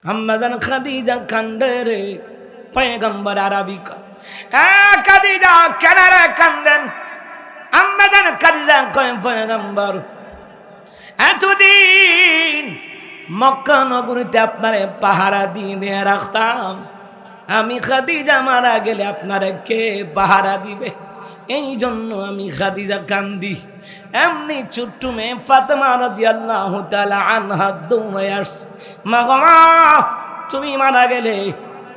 আম্মা জান খাদিজা কান্দে রে, পয়গম্বর আরবি খাদিজা কেন রে কান্দেন? আম্মা জান খাদিজা কয় পয়গম্বর এতদিন মক্কা নগরীতে আপনারে পাহারা দিয়ে রাখতাম, আমি খাদিজা মারা গেলে আপনারে কে পাহারা দিবে? এই জন্য আমি খাদিজা কান্দি। এমনি ছোট্ট মেয়ে ফাতেমা রাদিয়াল্লাহু তাআলা আনহা দৌড়ে আসছে, মা গো মা, তুমি মারা গেলে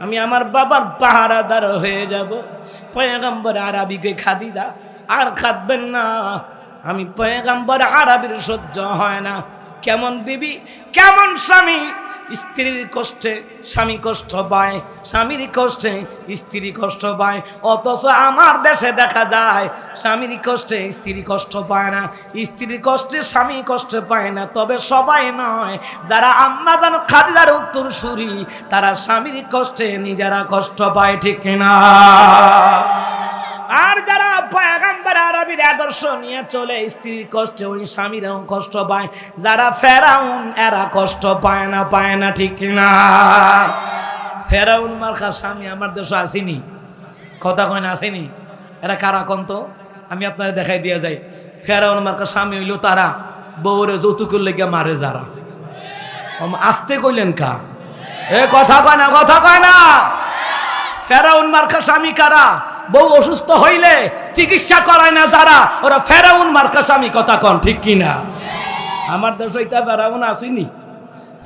আমি আমার বাবার পাহারাদার হয়ে যাব। পয়গম্বর আরবিকে খাদিজা আর খাদবেন না, আমি পয়গম্বর আরবির সহ্য হয় না। কেমন বিবি, কেমন স্বামী, স্ত্রীর কষ্টে স্বামী কষ্ট পায়, স্বামীর কষ্টে স্ত্রী কষ্ট পায়। অথচ আমার দেশে দেখা যায় স্বামীর কষ্টে স্ত্রী কষ্ট পায় না, স্ত্রীর কষ্টে স্বামী কষ্ট পায় না। তবে সবাই নয়, যারা আম্মা জান খাদিজার উত্তরসূরি তারা স্বামীর কষ্টে নিজেরা কষ্ট পায়, ঠিক কিনা? আর যারা পয়গম্বর আরবির আদর্শ নিয়ে চলে, স্ত্রীর কষ্টে ওই স্বামীরাও কষ্ট পায়। যারা ফেরাউন এরা কষ্ট পায় না, ঠিক না? ফেরাউন মার্কা স্বামী আমার দেশে আসেনি, কথা কয় না, আসেনি। এরা কারা কন্ত? আমি আপনারা দেখাই দিয়ে যাই। ফেরাউন মার্কা স্বামী হইল তারা বউরে যৌতুকের লেগে মারে যারা। আসতে কইলেন কা? এ কথা কয় না, কথা কয় না। ফেরাউন মার্কা স্বামী কারা? বউ অসুস্থ হইলে চিকিৎসা করায় না যারা, ওরা ফেরাউন মার্কা স্বামী, কথা কন ঠিক কিনা? আমার দেশে এটা ফেরাউন আসেনি,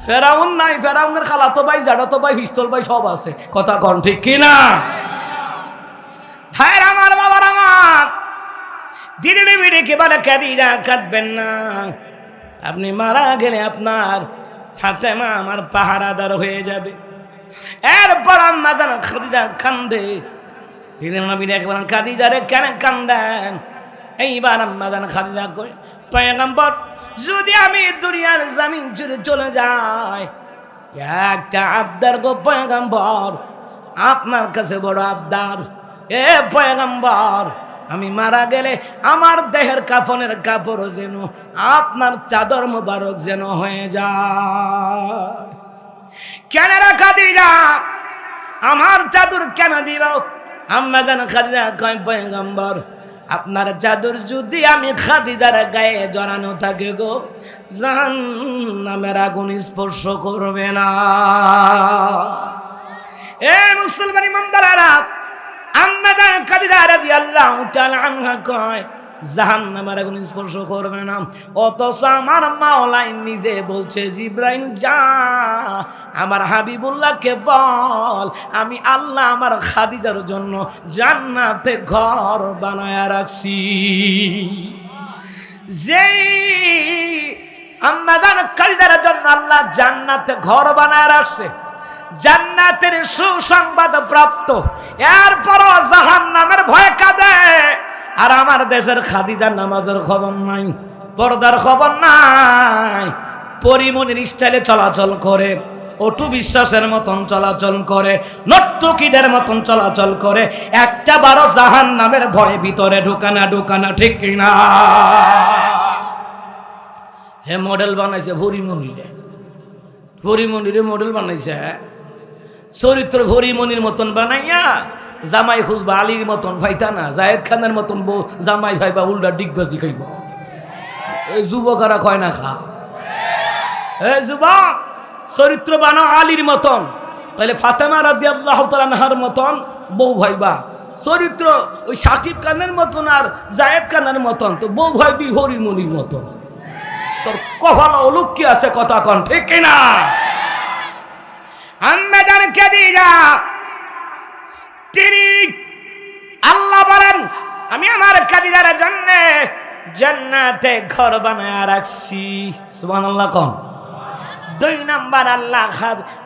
ফেরাউন নাই। ফেরাউনের খালাতো ভাই, জাড়াতো ভাই, পিস্তল ভাই সব আছে, কথা কন ঠিক কিনা? হ্যাঁ আমার বাবার, আমার দিদি মিড়ে কি বলে খাদিজা কাঁদবেন না, আপনি মারা গেলে আপনার ফাতেমা আমার পাহারাদার হয়ে যাবে। এরপর আম্মা জান খাদিজা কান্দে। দিদি নবী একবার খাদিজা রে কেন কান্দেন? এইবার আম্মা জান খাদিজা কই, পয়গম্বর যদি আমি দুনিয়ার জমিন ছেড়ে চলে যাই, একটা আবদার গো পয়গম্বর, আপনার কাছে বড় আবদার। এ পয়গম্বর, আমি মারা গেলে আমার দেহের কাফনের কাপড় যেন আপনার চাদর মোবারক যেন হয়ে যায়। কেন রে খাদিজা, আমার চাদর কেন দিব? আম্মা জান খাদিজা কয়, পয়গম্বর আপনার চাদর যদি আমি খাদিজার গায়ে জড়ানো থাকে গো, জাহান্নামের আগুন স্পর্শ করবে না। এ মুসলমান ইমানদারেরা, আম্মা জান খাদিজা রাদিয়াল্লাহু তাআলা আনহা কয় জাহান্নামের আগুন স্পর্শ করবে না। অথচ আমার মাওলাই নিজে বলছে, জিব্রাইল যা আমার হাবিবুল্লাহকে বল, আমি আল্লাহ আমার খাদিজার জন্য জান্নাতে ঘর বানায়া রাখছি। যেই আম্মা জান খাদিজার জন্য আল্লাহ জান্নাতে ঘর বানায়া রাখছে, জান্নাতের সুসংবাদ প্রাপ্ত, এরপরও জাহান্নামের ভয় কাঁদে। আর আমার দেশের খাদিজার নামাজের খবর নাই, পর্দার খবর নাই, পরিমনির স্টাইলে চলাচল করে, অটু বিশ্বাসের মতন চলাচল করে, নর্তকীদের মতন চলাচল করে, একটা বারো জাহান্নামের ভয়ে ভিতরে ঢোকানা, ঠিক কিনা? হে মডেল বানাইছে ভরিমনিরে মডেল বানাইছে, চরিত্র ভরিমনির মতন বানাইয়া জামাই খুঁজবা আলীর মতন ভাইতা না, জায়েদ খানের মতন বউ জামাই ভাইবা উল্টা ডিগবাজি খাইব। এই যুবকরা কয় না খা, এই যুবক চরিত্র বানাও আলীর মতন, তাহলে ফাতেমা রাদিয়াল্লাহু তাআলা আনহার মতন বউ ভাইবা। চরিত্র ওই সাকিব খানের মতন আর জায়েদ খানের মতন, তো বউ ভাইবি হরিমনির মতন। তোর কপালে অলুক কি আছে, কথা কন ঠিক কিনা? আম্মা জান খাদিজা তিনি আল্লাহ বলেন, আমি আমার খাদিজার জন্য জান্নাতে ঘর বানায়া রাখছি। সুবহানাল্লাহ কোন? দুই নাম্বার, আল্লাহ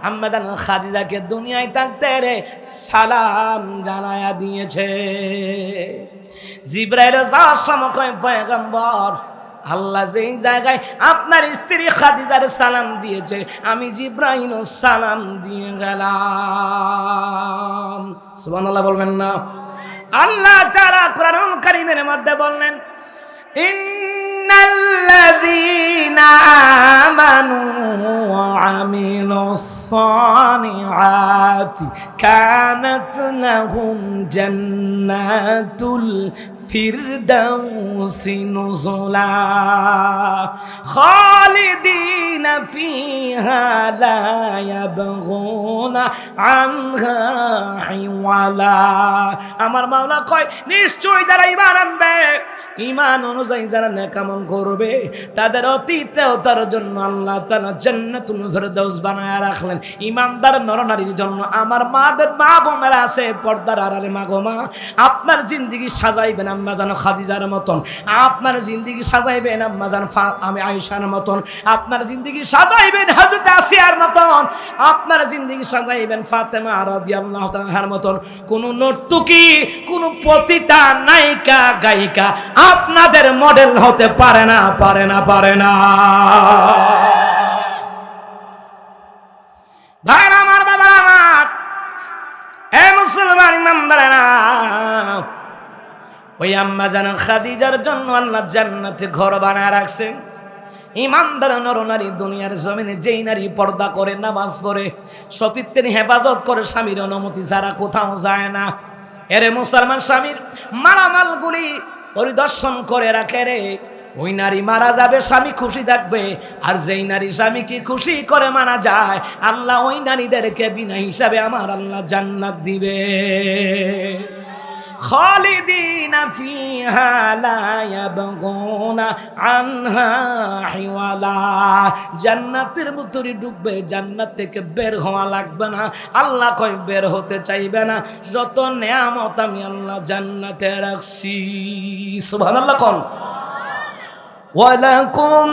আম্মা জান খাদিজাকে দুনিয়ায় থাকতে রে সালাম জানায়া দিয়েছে। জিবরাইল যাওয়ার সময় কয়, পয়গম্বর আল্লাহ যেই জায়গায় আপনার স্ত্রী খাদিজার সালাম দিয়েছে, আমি জিবরাইল সালাম দিয়ে গেলাম। সুবহানাল্লাহ বলবেন না? আল্লাহ তাআলা কোরআনুল কারীমের মধ্যে বললেন, ইন্নাল্লাযীনা আমানু ওয়া আমিলুস সালিহাতি কানাত লাহুম জান্নাতুল ফিরদাউসি নুজুলা খালিদিনা ফিহা লা ইয়াবগুনা আনহা হিওয়ালা। আমার মাওলা কয় নিশ্চয়ই যারা ঈমান আনবে, ঈমান অনুযায়ী যারা নেক আমল করবে, তাদের অতীতেও তার জন্য আল্লাহ তাআলা জান্নাতুল ফিরদাউস বানায়া রাখলেন। ঈমানদার নরনারীর জন্য আমার মাদের মা বোনেরা আছে পর্দার আড়ালে, মা গো মা, আপনার জিন্দেগি সাজাইবেন আম্মা জান খাদিজার মতন, আপনার জিন্দেগি সাজাইবেন আম্মা জান আমি আয়েশার মতন, আপনার জিন্দেগি সাজাইবেন হযরত আসিয়ার মতন, আপনার জিন্দেগি সাজাইবেন ফাতেমা রাদিয়াল্লাহু তাআলার মতন। কোন নর্তকী, কোন পতিতা নায়িকা গায়িকা আপনাদের মডেল হতে পারে না, পারে না, পারে না। ভাইরা আমার, বাবারা আমার, এ মুসলমান ইমানদারেরা, ওই আম্মা জান খাদিজার জন্য আল্লাহ জান্নাতে ঘর বানায় রাখছেন। ইমানদার নরনারী দুনিয়ার জমিনে যেই নারী পর্দা করে, নামাজ পড়ে, সতীত্বের হেফাজত করে, স্বামীর অনুমতি ছাড়া কোথাও যায় না, এরে মুসলমান স্বামীর মালামালগুলি পরিদর্শন করে রাখে রে, ওই নারী মারা যাবে, স্বামী খুশি থাকবে। আর যেই নারী স্বামীকে খুশি করে মারা যায়, আল্লাহ ওই নারীদেরকে বিনা হিসাবে আমার আল্লাহ জান্নাত দিবে। খালিদিনা ফিহা লা ইয়াবগুনা আনহা হিওয়ালা। জান্নাতের ভিতরে ঢুকবে, জান্নাত থেকে বের হওয়া লাগবে না। আল্লাহ কয় বের হতে চাইবে না। যত নেয়ামত আমি আল্লাহ জান্নাতে রাখছি। সুবহানাল্লাহ কোন। ওয়ালাকুম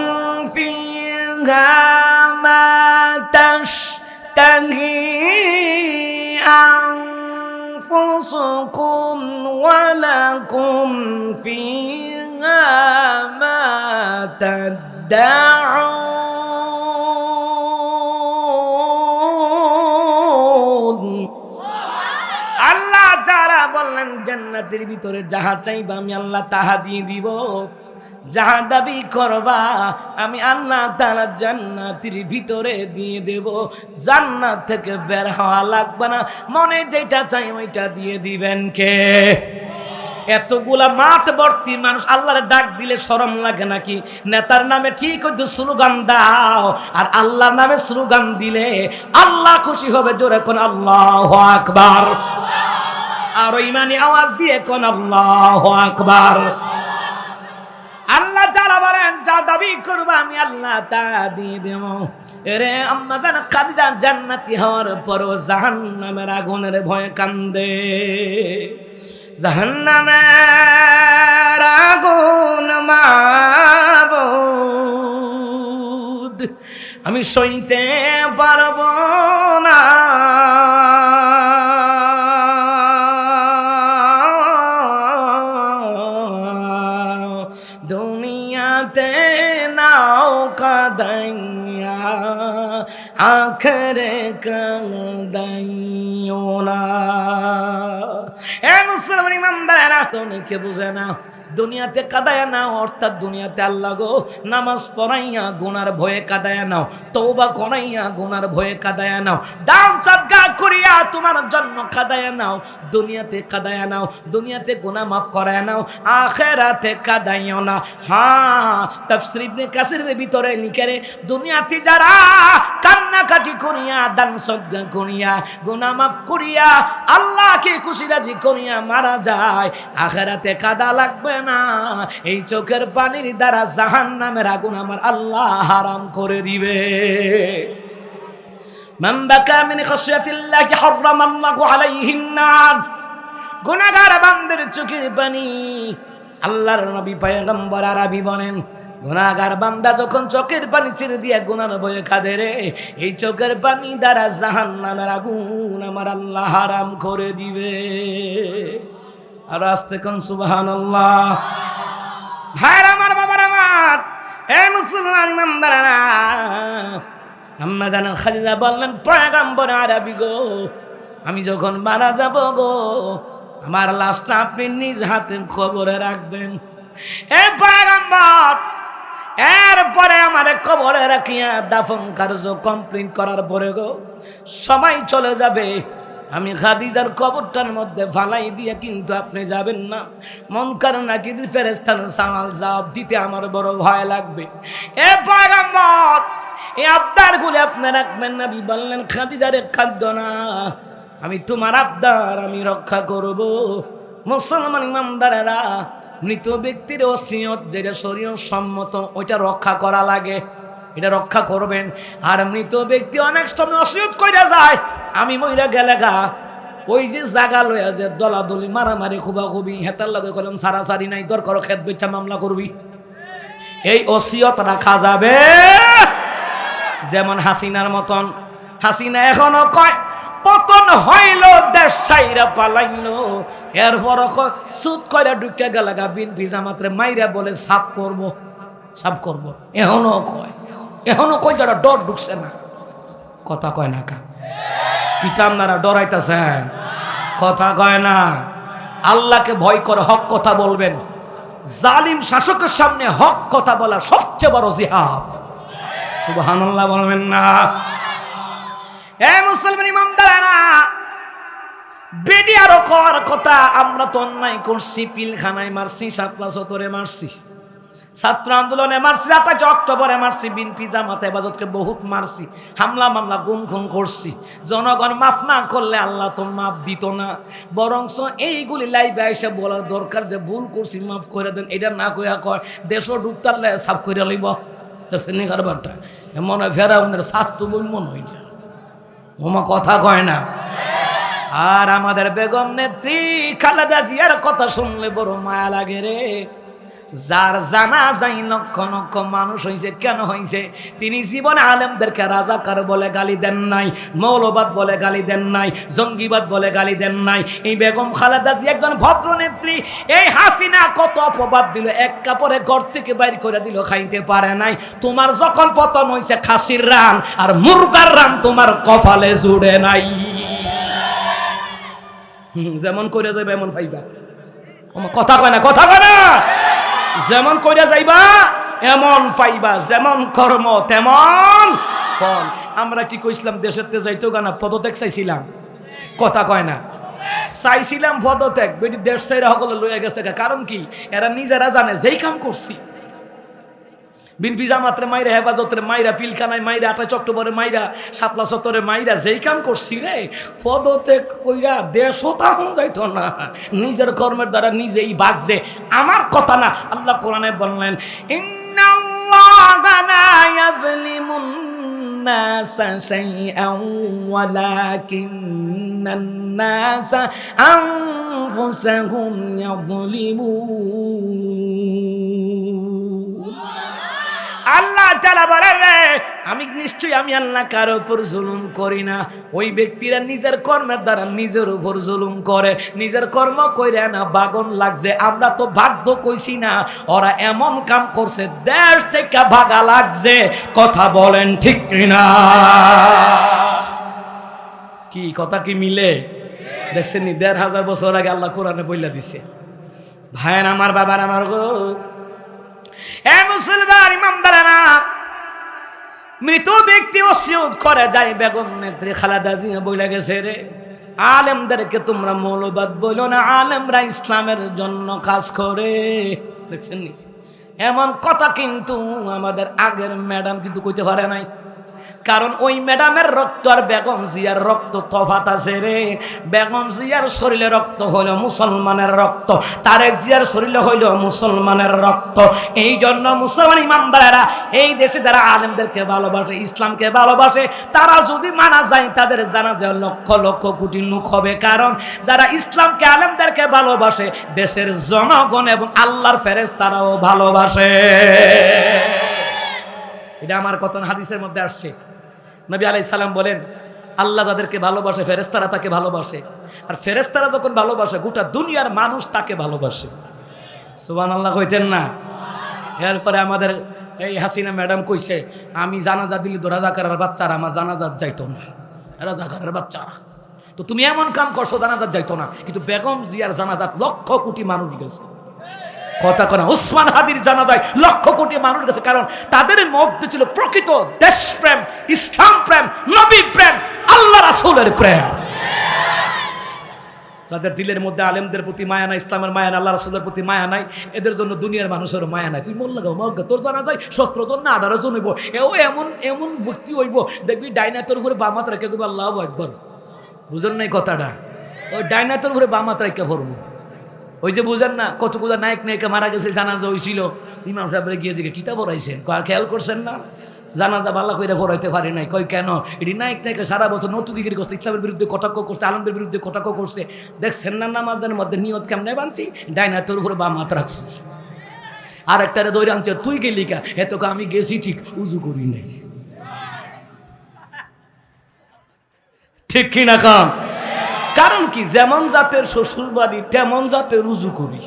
ফিহা মা তাশতাহি أنفسكم ولكم فيها ما تدعون। আল্লাহ তাআলা বললেন জান্নাতের ভিতরে যাহা চাইবা আমি আল্লাহ তাহা দিয়ে দিব, যাহা দাবি করবা আমি আল্লাহ তাআলা জান্নাতের ভিতরে দিয়ে দেব। জান্নাত থেকে বের হওয়া লাগবে না, মনে যেটা চাই ওইটা দিয়ে দিবেন কে? এতগুলা মাঠ ভর্তি মানুষ, আল্লাহর ডাক দিলে শরম লাগে নাকি? নেতার নামে ঠিক হয়তো স্লোগান দাও, আর আল্লাহর নামে স্লোগান দিলে আল্লাহ খুশি হবে। জোরে কোন আল্লাহু আকবার, আর ইমানি আওয়াজ দিয়ে কোন আল্লাহু আকবার। আল্লাহ তাআলা বলেন যা দাবি করবা আমি আল্লাহ তা দিয়ে দেব। এরে আম্মা জান খাদিজা জান্নাতি হওয়ার পরও জাহান্নামের আগুনের ভয়ে কান্দে। জাহান্নামের আগুন মাবুদ আমি সইতে পারবো না, দুনিয়াতে নাও কাদাইয়া আখরে কাদাইও না। এ মুসলমান ইমানদারেরা, তো অনেকে বুঝে না দুনিয়াতে কাদায়া নাও, অর্থাৎ দুনিয়াতে আল্লাহ গো নামাজ পড়াইয়া গুনার ভয়ে কাদায়া নাও, তওবা করাইয়া গুনার ভয়ে কাদায়া নাও, দান সাদকা করিয়া তোমার জন্য কাদায়া নাও। দুনিয়াতে কাদায়া নাও, দুনিয়াতে গুনাহ মাফ করায়া নাও, আখিরাতে কাদাইও না। হ্যাঁ, তাফসীর ইবনে কাসিরের ভিতরে লিখে রে, দুনিয়াতে যারা কান্নাকাটি করিয়া দান সাদকা করিয়া গুনাহ মাফ করিয়া আল্লাহকে খুশি রাজি করিয়া মারা যায়, আখিরাতে কাদা লাগবে না। এই চোখের পানির দ্বারা জাহান্নামের আগুন আমার আল্লাহ হারাম করে দিবে। মান বাকা মিন খাশিয়াতিল্লাহি হারামাল্লাহু আলাইহিন নার। গুনাহগার বান্দার চোখের পানি, আল্লাহর নবী পয়গম্বর আরবি বলেন, গুনাহগার বান্দা যখন চোখের পানি ছেড়ে দিয়ে গুনার ভয়ে কাঁদে রে, এই চোখের পানি দ্বারা জাহান্নামের আগুন আমার আল্লাহ হারাম করে দিবে। আর আস্তে কোন সুবহানাল্লাহ। ভাইরা আমার, বাবার আমার, এ মুসলমান ইমানদারেরা, আম্মা জান খাদিজা বললেন পয়গম্বর আরবি গো, আমি যখন মারা যাব গো, আমার লাশটা আপনি নিজ হাতে খবরে রাখবেন। এ পয়গম্বর এরপরে আমার কবরে রাখিয়া দাফন কার্য কমপ্লিট করার পরে গো সবাই চলে যাবে, আমি খাদিজার কবরটার মধ্যে ফালাই দিয়ে কিন্তু আপনি যাবেন না। মুনকার নাকির ফেরেশতার সওয়াল জবাব দিতে আমার বড় ভয় লাগবে। এ পয়গম্বর, এই আবদারগুলো আপনি রাখবেন না। নবী বললেন, খাদিজারে খাদ্য না, আমি তোমার আবদার আমি রক্ষা করব। মুসলমান ইমানদারেরা, মৃত ব্যক্তির ওসিয়ত যেটা শরীয়ত সম্মত ওইটা রক্ষা করা লাগে, এটা রক্ষা করবেন। আর মৃত ব্যক্তি অনেক সময় ওসিয়ত কইরা যায়, আমি মইরা গেলে গা ওই যে জাগা লইয়া যে দলাদলি মারামারি খুবাখুবি হেতার লগে কলম সারাসারি নাই, দরকার খেত বেচা মামলা করবি, এই ওসিয়ত রাখা যাবে। যেমন হাসিনার মতন, হাসিনা এখনো কয় পতন হইল দেশ ছাইরা পালাইল, এরপর সুদ কইরা ঢুকে গেল গা বিনপি জামাতরে মাইরা বলে সাফ করব, সাফ করব। এখনো কয়, এখনো কই যারা ডর ঢুকছে না, কথা কয় না কা পিতামনারা ডরাইতেছেন, কথা কয় না। আল্লাহকে ভয় করে হক কথা বলবেন। জালিম শাসকের সামনে হক কথা বলা সবচেয়ে বড় জিহাদ। সুবহানাল্লাহ বলবেন না? এ মুসলমান ইমানদারেরা, বেডিয়ারও কর কথা, আমরা তো অন্যায় করছি, পিলখানায় মারছি, শাপলা চত্বরে মারছি, ছাত্র আন্দোলনে মারছি, 28 অক্টোবরে মারছি, বিএনপি জামাত হেফাজতকে বহুত মারছি, হামলা মামলা গুম খুন করছি। জনগণ মাফ না করলে আল্লাহ তো মাফ দিত না। বরংস এইগুলি লাইভে এসে বলার দরকার যে ভুল করছি মাফ করে দেন, এটা না কইয়া কয় দেশও ঢুকতারলে সাফ করে লইব। কারবারটা মনে হয় ফেরাউনের স্বাস্থ্য বই মনে হইল, ওমা কথা কয় না। আর আমাদের বেগম নেত্রী খালেদা জিয়ার কথা শুনলে বড় মায়া লাগে রে। যার জানা যাই লক্ষ লক্ষ মানুষ হয়েছে, কেন হয়েছে? তিনি জীবনে আলেমদেরকে রাজাকার বলে গালি দেন নাই, মৌলবাদ বলে গালি দেন নাই, জঙ্গিবাদ বলে গালি দেন নাই। এই বেগম খালেদা জিয়া একজন ভদ্র নেত্রী। এই হাসিনা কত অপবাদ দিল, এক কাপড়ে ঘর থেকে বাইর করে দিল, খাইতে পারে নাই। তোমার যখন পতন হয়েছে খাসির রান আর মুরগার রান তোমার কপালে জুড়ে নাই। যেমন করে যাইবা এমন পাইবা, কথা কয় না, কথা কয় না। যেমন কইরা যাইবা এমন পাইবা, যেমন কর্ম তেমন ফল। আমরা কি কইছিলাম দেশেরতে যাইতো গানা পদত্যাগ চাইছিলাম, কথা কয় না। চাইছিলাম পদত্যাগ, বেটি দেশ চাইরা সকলে লইয়া গেছে। কারণ কি? এরা নিজেরা জানে যেই কাম করছি, বিনপি জামাতরে মাইরা, হেফাজতরে মাইরা, পিলখানায় মাইরা, 28 অক্টোবরে মাইরা, শাপলা চত্বরে মাইরা, যেই কাম করছি রে, পদত্যাগ কইরা দেশও তাহন যাইতো না। নিজের কর্মের দ্বারা নিজেই বাগছে। আমার কথা না, আল্লাহ কোরআনে বললেন, ইন্নাল্লাহা লা ইয়াযলিমুন নাসা শাইআন ওয়ালাকিন্নান নাসা আনফুসাহুম ইয়াযলিমুন। আল্লাহ তাআলা বলেন, আমি নিশ্চয়ই আমি আল্লাহ কারো উপর জুলুম করি না। ওই ব্যক্তিরা নিজের কর্মের দ্বারা নিজের উপর জুলুম করে, নিজের কর্ম কইরা না বাগন লাগছে। আমরা তো বাধ্য কইছি না, ওরা এমন কাম করছে দেশ থেকে ভাগা লাগছে। কথা বলেন ঠিক কিনা? কি কথা কি মিলে? দেখছেন নি, 1500 বছর আগে আল্লাহ কোরআনে বইলা দিছে। ভাইয়ের আমার, বাবার আমার গো, হে মুসলমান ইমানদারেরা, মৃত ব্যক্তি ওসিয়ত করে যায়। বেগম নেত্রী খালেদা জিয়া বইলা গেছে রে, আলেমদেরকে তোমরা মৌলবাদ বইলো না, আলেমরা ইসলামের জন্য কাজ করে। দেখছেন নি, এমন কথা কিন্তু আমাদের আগের ম্যাডাম কিন্তু কইতে পারে নাই। কারণ ওই ম্যাডামের রক্ত আর বেগম জিয়ার রক্ত তফাত আছে রে। বেগম জিয়ার শরীরে রক্ত হইল মুসলমানের রক্ত, তারেক জিয়ার শরীরে হইল মুসলমানের রক্ত। এই জন্য মুসলমান ইমানদারেরা, এই দেশে যারা আলেমদেরকে ভালোবাসে, ইসলামকে ভালোবাসে, তারা যদি মারা যায় তাদের জানা যায় লক্ষ লক্ষ কোটি লোক হবে। কারণ যারা ইসলামকে আলেমদেরকে ভালোবাসে, দেশের জনগণ এবং আল্লাহর ফেরেশতারাও ভালোবাসে। এটা আমার কথা হাদিসের মধ্যে আসছে। নবী আলাইহিস সালাম বলেন, আল্লাহ যাদেরকে ভালোবাসে ফেরেশতারা তাকে ভালোবাসে, আর ফেরেশতারা যখন ভালোবাসে গোটা দুনিয়ার মানুষ তাকে ভালোবাসে। সুবহানাল্লাহ কইতেন না? এরপরে আমাদের এই হাসিনা ম্যাডাম কইছে, আমি জানাজা দিলে তো রাজাকারের বাচ্চারা আমার জানাজাত যাইতো না, রাজাকারের বাচ্চারা। তো তুমি এমন কাম করছো জানাজাত যাইতো না, কিন্তু বেগম জিয়ার জানাজাত লক্ষ কোটি মানুষ গেছে। কথা কনা ওসমান হাদির জানাজায় লক্ষ কোটি মানুষ গেছে, কারণ তাদের মধ্যে ছিল প্রকৃত দেশপ্রেম, ইসলাম প্রেম, নবী প্রেম, আল্লাহ রাসূলের প্রেম। যাদের দিলের মধ্যে আলেমদের প্রতি মায়া নাই, ইসলামের মায়া নাই, আল্লাহ রাসূলের প্রতি মায়া নাই, এদের জন্য দুনিয়ার মানুষের মায়া নাই। তুই মোল্লা গাও মগ্গা, তোর জানা যায় 17 জন না 18 জন হইব, এও এমন এমন ব্যক্তি হইব দেখবি ডাইনাতের উপরে বাম হাত রেখে কইবে আল্লাহু আকবার। বুঝেন নাই কথাটা? ওই ডাইনাতের উপরে বাম হাত রেখে পড়বো। ওই যে বুঝেন না কতগুলো নায়ক নায়িকা মারা গেছে, জানাজা হইছিল, ইমাম সাহেব গিয়ে যে কিতাব পড়াইছেন, খেয়াল করছেন না? জানাজা ভালো করে পড়াইতে পারি নাই, কই কেন? এটি নায়ক নায়িকা সারা বছর নতুকিগিরি করছে, ইসলামের বিরুদ্ধে কটাক্ষ করছে, আলমদের বিরুদ্ধে কটাক্ষ করছে। দেখছেন না নামাজের মধ্যে নিয়ত কেমনে বানছি, ডাইনাতের উপরে বাম হাত রাখছি। আর একটারে দৌড়ে আনছে, তুই গেলি কা? এত আমি গেছি ঠিক, উজু করি নাই। ঠিক কিনা কাম? কারণ কি, যেমন জাতের শ্বশুর বাড়ি তেমন জাতের রুজু করি।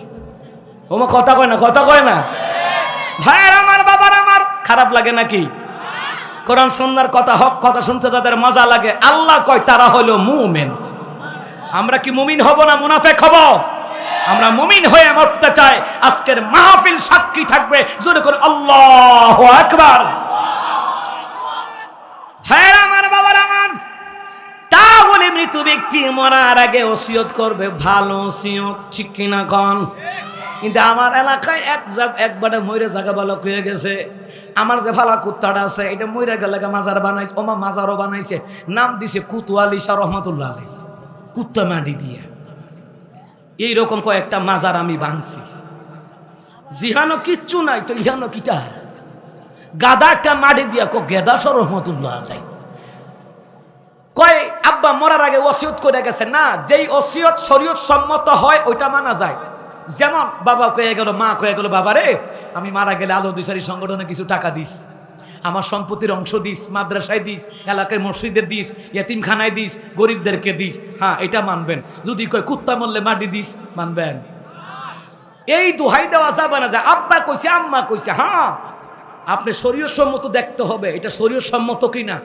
ওমা কথা কয় না, কথা কয় না। ভাইয়ের আমার, বাবার আমার, খারাপ লাগে নাকি? কোরআন সুন্নাহর কথা, হক কথা শুনতে যাদের মজা লাগে, আল্লাহ কয় তারা হলো মুমিন। আমরা কি মুমিন হব না মুনাফিক হব? আমরা মুমিন হয়ে মরতে চাই। আজকের মাহফিল সাক্ষী থাকবে, জোরে করে আল্লাহু আকবার। ভাইয়ের আমার, বাবার আমার, তাহলে মৃত ব্যক্তি মরার আগে ওসিয়ত করবে, ভালো ওসিয়ত, ঠিক কিনা কন? কিন্তু আমার এলাকায় একবারে ময়ূরে জায়গা বালক হয়ে গেছে। আমার যে ফালা কুত্তাটা আছে, এটা ময়ূরে গেলে মাজার বানাইছে, ওমা মাজারও বানাইছে, নাম দিছে কুতুয়ালি শাহ রহমাতুল্লাহ আলাইহি, কুত্তা মাটি দিয়া। এইরকম কয়েকটা মাজার আমি ভাঙছি। জিহানো কিচ্ছু নাই তো ইহানো কিটা, গাদা একটা মাটি দিয়া গেদা শাহ রহমাতুল্লাহ আলাইহি কয় আব্বা মরার আগে ওসিয়ত করে গেছে না, যেই ওসিয়ত শরীয়ত সম্মত হয় ওইটা মানা যায়। যেমন বাবা কয়ে গেল, মা কয়ে গেল, বাবা রে আমি মারা গেলে আলো দিশারি সংগঠনে কিছু টাকা দিস, আমার সম্পত্তির অংশ দিস, মাদ্রাসায় দিস, এলাকায় মসজিদের দিস, ইয়েতিমখানায় দিস, গরিবদেরকে দিস। হ্যাঁ, এটা মানবেন। যদি কয় কুত্তা মরলে মাটি দিস, মানবেন? এই দোহাই দেওয়া যাবে না। যায় আব্বা কইছে, আম্মা কইছে, হ্যাঁ আপনি শরীয়ত সম্মত দেখতে হবে, এটা শরীয়ত সম্মত কিনা,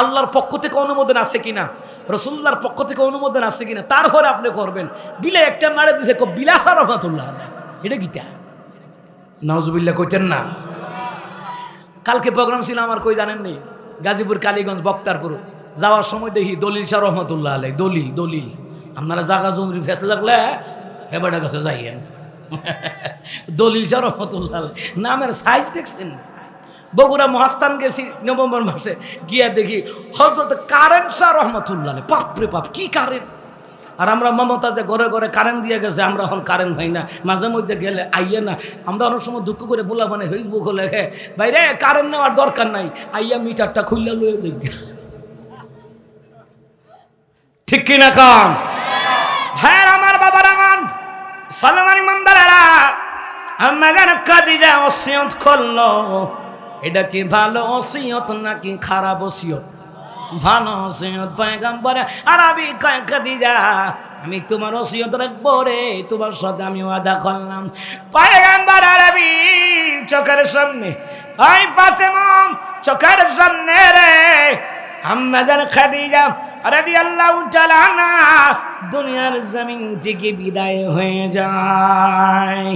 আল্লাহর পক্ষ থেকে অনুমোদন আছে কিনা, রাসূলুল্লাহর পক্ষ থেকে অনুমোদন আছে কিনা, তারপরে আপনি করবেন। বিলে একটা মারে দিছে বিলাসা রহমাতুল্লাহ, এটা গীতা নাউজুবিল্লাহ কইতেন না। কালকে প্রোগ্রাম ছিল আমার, কই জানেননি? গাজীপুর, কালীগঞ্জ, বক্তারপুর। যাওয়ার সময় দেখি দলিল শাহ রহমাতুল্লাহ আলাইহি, দলিল। আপনারা জায়গা জমির ফেসলে লাগলে এবারে কাছে যাইয়েন। দলিল শাহ রহমাতুল্লাহ আলাইহি নামের সাইজ দেখছেন? বগুড়া মহাস্থান গেছি নভেম্বর মাসে, গিয়া দেখি হযরত কারেন্ট শাহ রহমাতুল্লাহ আলাইহি। বাপরে বাপ, কি কারেন্ট! আর আমরা মমতাজে ঘরে ঘরে কারেন্ট দিয়ে গেছে, আমরা এখন কারেন্ট হয় না। মাঝে মধ্যে গেলে আইয়া না, আমরা অনেক সময় দুঃখ করে বলা মানে ফেসবুক হলে ভাই রে কারেন্ট নেওয়ার দরকার নাই, আইয়া মিটারটা খুললে লয়ে যাই। ঠিক কিনা কাম? হ্যাঁ আমার, বাবার আমার, সালমান ইমানদারেরা, আম্মা জান খাদিজা ওসিয়ত করলো। এটা কি ভালো ওসিয়ত নাকি খারাপ ওসিয়ত? ভালো ওসিয়ত। পয়গম্বর আরবি কয়, খাদিজা আমি তোমার ওসিয়ত রাখবো রে, তোমার সাথে আমি ওয়াদা করলাম। পয়গম্বর আরবি চোখের সামনে, ওই ফাতেমা চোখের সামনে রে আম্মা জান খাদিজা রাদিয়াল্লাহু তাআলা আনহা দুনিয়ার জমিন থেকে বিদায় হয়ে যায়।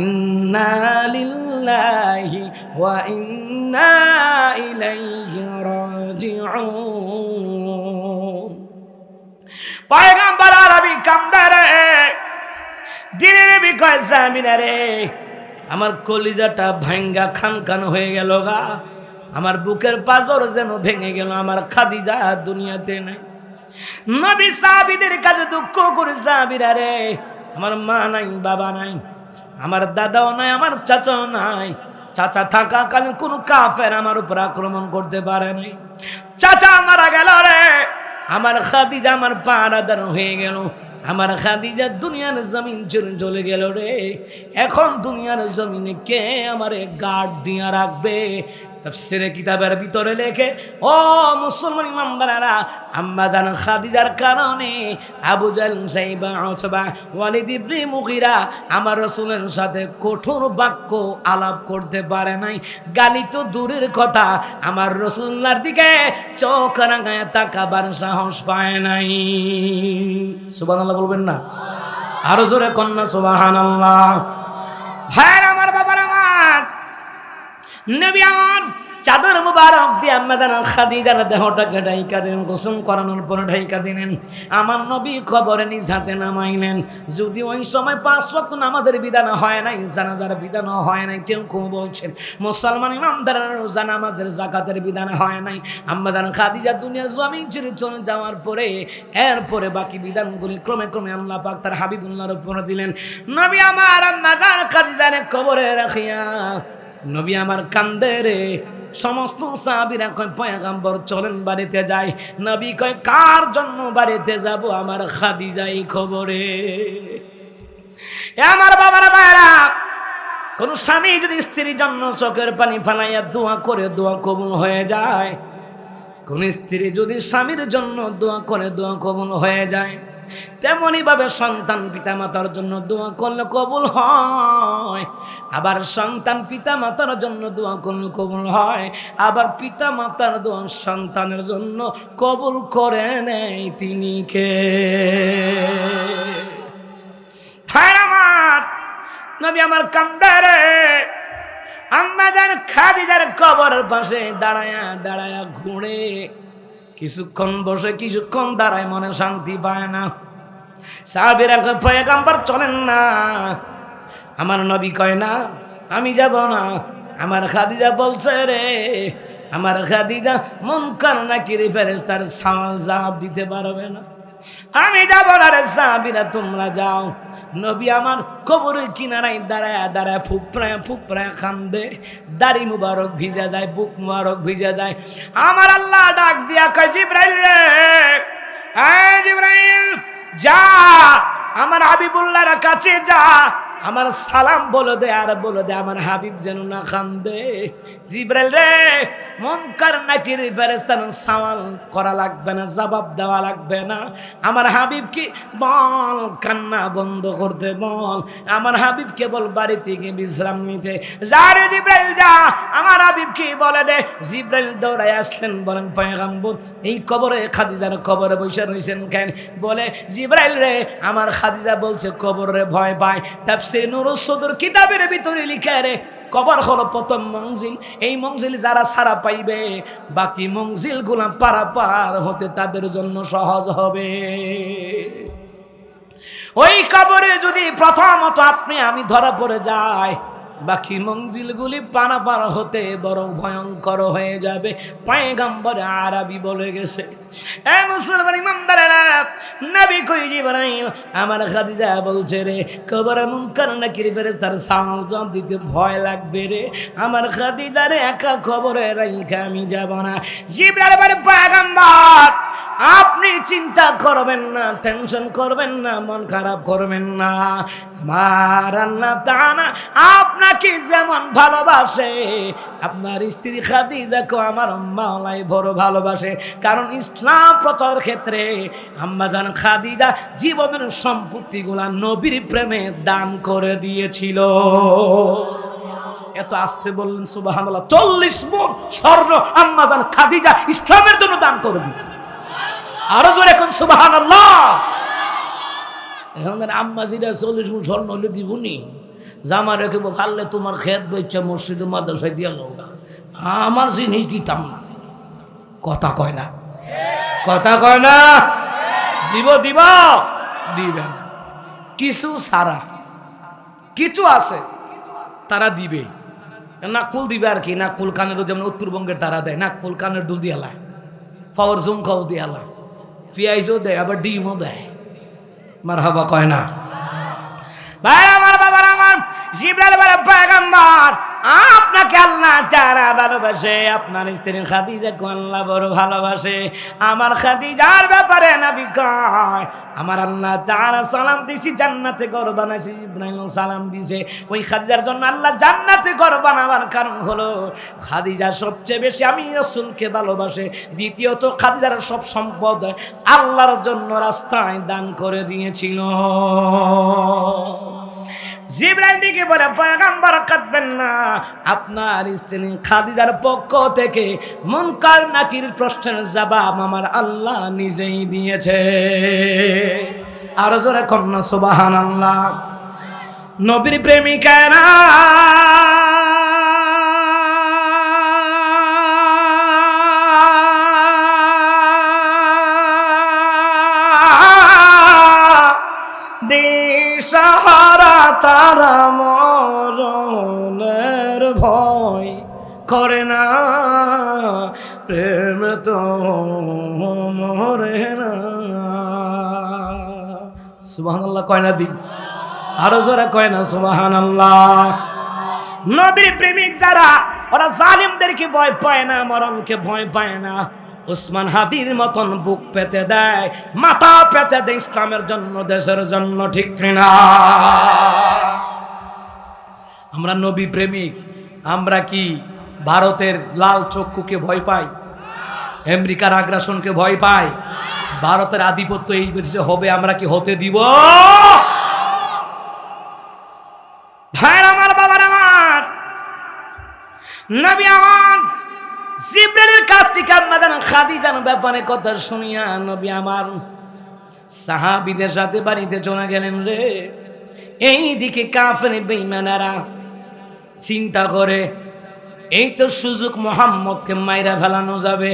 ইন্না লিল্লাহি ওয়া ইন্না ইলাইহি রাজিউন। পয়গম্বর আরবি কান্দে রে, দিনের নবী কয়, জামিনা রে আমার কলিজাটা ভাঙ্গা খান খান হয়ে গেল গা, আমার বুকের পাঁজর যেন ভেঙে গেল, আমার খাদিজা দুনিয়াতে নাই। নবী সাহাবীদের কাছে দুঃখ করে, সাহাবীরা রে আমার মা নাই, বাবা নাই, আমার দাদাও নাই, আমার চাচাও নাই। চাচা থাকাকালীন কোনো কাফের আমার উপর আক্রমণ করতে পারে নাই। চাচা মারা গেল রে, আমার খাদিজা আমার পাড়াদার হয়ে গেল, আমার খাদিজা দুনিয়ার জমিন ছেড়ে চলে গেল রে। এখন দুনিয়ার জমিনে কে আমারে গার্ড দিয়া রাখবে? তাফসীরে কিতাবের ভিতরে লেখে, ও মুসলমান ইমামদারেরা, আম্মা জান খাদিজার কারণে আবু জাহল, সাইবা, উতবা, ওয়ালিদ ইবনে মুগীরা আমার রাসূলের সাথে কঠোর বাক্য আলাপ করতে পারে নাই। গালি তো দূরের কথা, আমার রাসূলুল্লাহর দিকে চোখ রাঙায় তাকাবার সাহস পায় নাই। সুবহানাল্লাহ বলবেন না? আরো জোরে কন্যা সুবহানাল্লাহ। নবী আমার চাদর মুবারক দিয়ে আম্মা জান খাদিজার দেহটাকে ঢাইকা দিলেন, গোসল করানোর পরে ঢাইকা দিলেন। আমার নবী কবরে নিজ হাতে নামাইলেন। যদি ওই সময় 5 ওয়াক্ত নামাজের বিধান হয় নাই, জানাজার বিধান হয় নাই, কেউ কেউ বলছেন মুসলমান ইমামদারের রোজা নামাজের যাকাতের বিধান হয় নাই। আম্মা জান খাদিজা দুনিয়া জমিন ছেড়ে চলে যাওয়ার পরে এরপরে বাকি বিধানগুলি ক্রমে ক্রমে আল্লাহ পাক তার হাবিবুল্লাহর উপরে দিলেন। নবী আমার আম্মা জান খাদিজার কবরে রাখিয়া নবী আমার কান্দে রে। সমস্ত সাহাবীরা কয় পয়গম্বর চলেন বাড়িতে যাই। নবী কয় কার জন্য বাড়িতে যাব? আমার খাদিজাই খবরে। আমার বাবার ভাইরা, কোন স্বামী যদি স্ত্রীর জন্য চোখের পানি ফেলাইয়া দোয়া করে দোয়া কবুল হয়ে যায়, কোন স্ত্রী যদি স্বামীর জন্য দোয়া করে দোয়া কবুল হয়ে যায়, তেমনি ভাবে সন্তান পিতা মাতার জন্য দোয়া করলে কবুল হয়। আবার সন্তান পিতা মাতার জন্য দোয়া করলে কবুল হয়। আবার পিতা মাতার দোয়া সন্তানের জন্য কবুল করে নেই তিনি কে? আমার নবী আমার কান্দারে আম্মা জান খাদিজার কবরের পাশে দাঁড়ায়া দাঁড়ায়া ঘুরে। কিছুক্ষণ বসে কিছুক্ষণ দাঁড়ায়, মনে শান্তি পায় না। সাহাবীরা কয় পয়গম্বর চলেন না। আমার নবী কয় না আমি যাব না। আমার খাদিজা বলছে রে, আমার খাদিজা মুনকার নাকির ফেরেশতার সওয়াল জবাব দিতে পারবে না, আমি যাব না রে। সাহাবীরা তোমরা যাও। নবী আমার কবরের কিনারায় দাঁড়ায় দাঁড়ায় ফুপড়ায় ফুপড়ায় কান্দে। দাড়ি মুবারক ভিজা যায়, বুক মুবারক ভিজা যায়। আমার আল্লাহ ডাক দিয়া কয় জিবরাইল রে, এই জিবরাইল যা আমার হাবিবুল্লাহর কাছে যা, আমার সালাম বলে দে আর বলে দে আমার হাবিব যেন না কান্দে। জিবরাইল রে, মুনকার নাকির ফেরেশতার সওয়াল করা লাগবে না, জবাব দেওয়া লাগবে না। আমার হাবিবকে বল কান্না বন্ধ করতে বল। আমার হাবিবকে বল বাড়িতে গিয়ে বিশ্রাম নিতে। যা রে জিবরাইল যা, আমার হাবিবকে বলে দে। জিবরাইল দৌড়ায় আসলেন, বলেন পয়গম্বর এই কবরে খাদিজার কবরে বসে রইছেন কেন? বলে জিবরাইল রে, আমার খাদিজা বলছে কবরে ভয় পায়। তাফসীর নূরুস সুদূর কিতাবের ভিতরে লিখে রে, কবর হলো প্রথম মঞ্জিল। এই মঞ্জিল যারা ছাড়া পাইবে, বাকি মঞ্জিল গুলা পারাপার হতে তাদের জন্য সহজ হবে। ওই কবরে যদি প্রথমত আপনি আমি ধরা পড়ে যাই, বাকি মঞ্জিলগুলি পারাপার হতে বড় ভয়ঙ্কর হয়ে যাবে। পয়গম্বর আরবি বলে গেছে। এ মুসলমান ইমানদারেরা, নবী কই জিবরাইল আমার খাদিজা বলছে রে, কবরে মুনকার নাকির ফেরেশতার সওয়াল জবাব দিতে ভয় লাগবে রে। আমার খাদিজারে একা কবরে রাইখা আমি যাব না। জিবরাইল বলে পয়গম্বর আপনি চিন্তা করবেন না, টেনশন করবেন না, মন খারাপ করবেন না। আমার আল্লাহ তাআলা আপনাকে যেমন ভালোবাসে, আপনার স্ত্রী খাদিজাকে আমার মাওলাই বড় ভালোবাসে। কারণ ইসলাম প্রচারের ক্ষেত্রে আম্মা জান খাদিজা জীবনের সম্পত্তিগুলা নবীর প্রেমে দান করে দিয়েছিল। এত আস্তে বললেন সুবহানাল্লাহ। 40 মণ স্বর্ণ আম্মা জান খাদিজা ইসলামের জন্য দান করে দিয়েছে। আরো জোরে এখন সুবহানাল্লাহ। এখন আম্মা জিরা 40 মণ স্বর্ণ হলে দিবনি, জামা রেখে ভাললে তোমার খেত বেচা মসজিদে মাদ্রাসায় দিয়া লোগা, আমার জিনিস দিতাম না। কথা কয় না, কথা কয় না। দিব দিব দিবে না। কিছু সারা কিছু আছে তারা দিবে, নাকুল দিবে আর কি। নাকুল কানের যেমন উত্তরবঙ্গের তারা দেয়, নাকুল কানের দুল দিয়ে লায়, পাওয়ার ঝুমকাও দিয়ে লায়, পেঁয়াজও দেয়, আবার ডিমও দেয়। মারহাবা কয় না। ভাই আমার বাবার আমার জিবরাইল বলে পয়গম্বর আপনাকে আল্লাহ তাআলা ভালোবাসে, আপনার স্ত্রী খাদিজাকে আল্লাহ বড় ভালোবাসে। আমার খাদিজার ব্যাপারে নবী কয় আমার আল্লাহ তাআলা সালাম দিয়েছি, জান্নাতে ঘর বানাইছি। জিবরাইল সালাম দিয়েছে। ওই খাদিজার জন্য আল্লাহ জান্নাতে ঘর বানাবার কারণ হলো খাদিজা সবচেয়ে বেশি আমি রাসূলকে ভালোবাসে। দ্বিতীয়ত খাদিজার সব সম্পদ আল্লাহর জন্য রাস্তায় দান করে দিয়েছিল। জিবরাইল ডেকে বলে পয়গম্বর কাঁদবেন না, আপনার স্ত্রী খাদিজার পক্ষ থেকে মুনকার নাকির প্রশ্নের জবাব আমার আল্লাহ নিজেই দিয়েছে। আর জোরে কন্যা সুবহানাল্লাহ। নবীর প্রেমিকারা দিশাহারা তারা মরণের ভয় করে না, প্রেম তো মরে না। সুবহানাল্লাহ কয় না দি, আরো জোরে কয় না সুবহানাল্লাহ। নবীর প্রেমিক যারা, ওরা জালিমদেরকে ভয় পায় না, মরণকে ভয় পায় না। উসমান হাদির মতন বুক পেতে দেয়, মাথা পেতে দেয় ইসলামের জন্য, দেশের জন্য, ঠিক না? আমরা নবী প্রেমিক, আমরা কি ভারতের লাল চক্ষুকে ভয় পাই? আমেরিকার আগ্রাসনকে ভয় পাই? ভারতের আধিপত্য এই দেশে হবে, আমরা কি হতে দিব? ভাইরা আমার, বাবার আমার, নবী আমার জিবরাইলের কাছ থেকে আম্মাজান খাদিজার ব্যাপারে কথা শুনিয়া নবী আমার সাহাবীদের সাথে বাড়িতে চলে গেলেন রে। এই দিকে কাফের বেঈমানেরা চিন্তা করে, এই তো সুযোগ, মুহাম্মদকে মাইরা ফেলানো যাবে।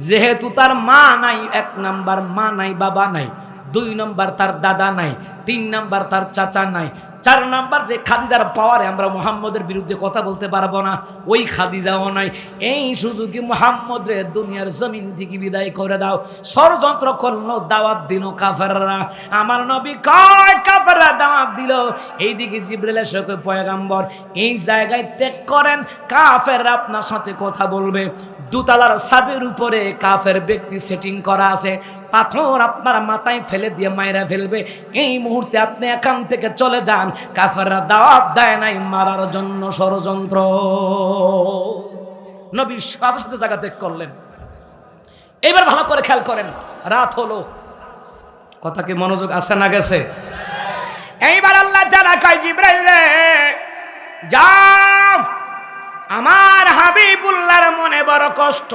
যেহেতু তার মা নাই, 1 নাম্বার মা নাই, বাবা নাই, 2 নাম্বার তার দাদা নাই, 3 নাম্বার তার চাচা নাই, 4 নাম্বার যে খাদিজার পাওয়ারে আমরা মুহাম্মদের বিরুদ্ধে কথা বলতে পারবো না, ওই খাদিজাও নাই। এই সুযোগে মুহাম্মদ রে দুনিয়ার জমিন থেকে বিদায় করে দাও। ষড়যন্ত্র করলো, দাওয়াত দিল কাফেররা। আমার নবী কয় কাফেররা দাওয়াত দিল, এইদিকে জিবরাইল এসে কয় পয়গম্বর এই জায়গায় ত্যাগ করেন, কাফেররা আপনার সাথে কথা বলবে। দুতলার ছাদের উপরে কাফের ব্যক্তি সেটিং করা আছে, পাথর আপনার মাথায় ফেলে দিয়ে মাইরা ফেলবে। এই মুহূর্তে আপনি এখান থেকে চলে যান। কাফেররা দাওয়াত দেয় নাই, মারার জন্য ষড়যন্ত্র। নবী সাথে সাথে জায়গা ত্যাগ করলেন। এবার ভালো করে খেয়াল করেন, রাত হলো, কথা কি মনোযোগ আসে না গেছে? এইবার আল্লাহ তাআলা কয় জিবরাইল রে যাও, আমার হাবিবুল্লাহর মনে বড় কষ্ট,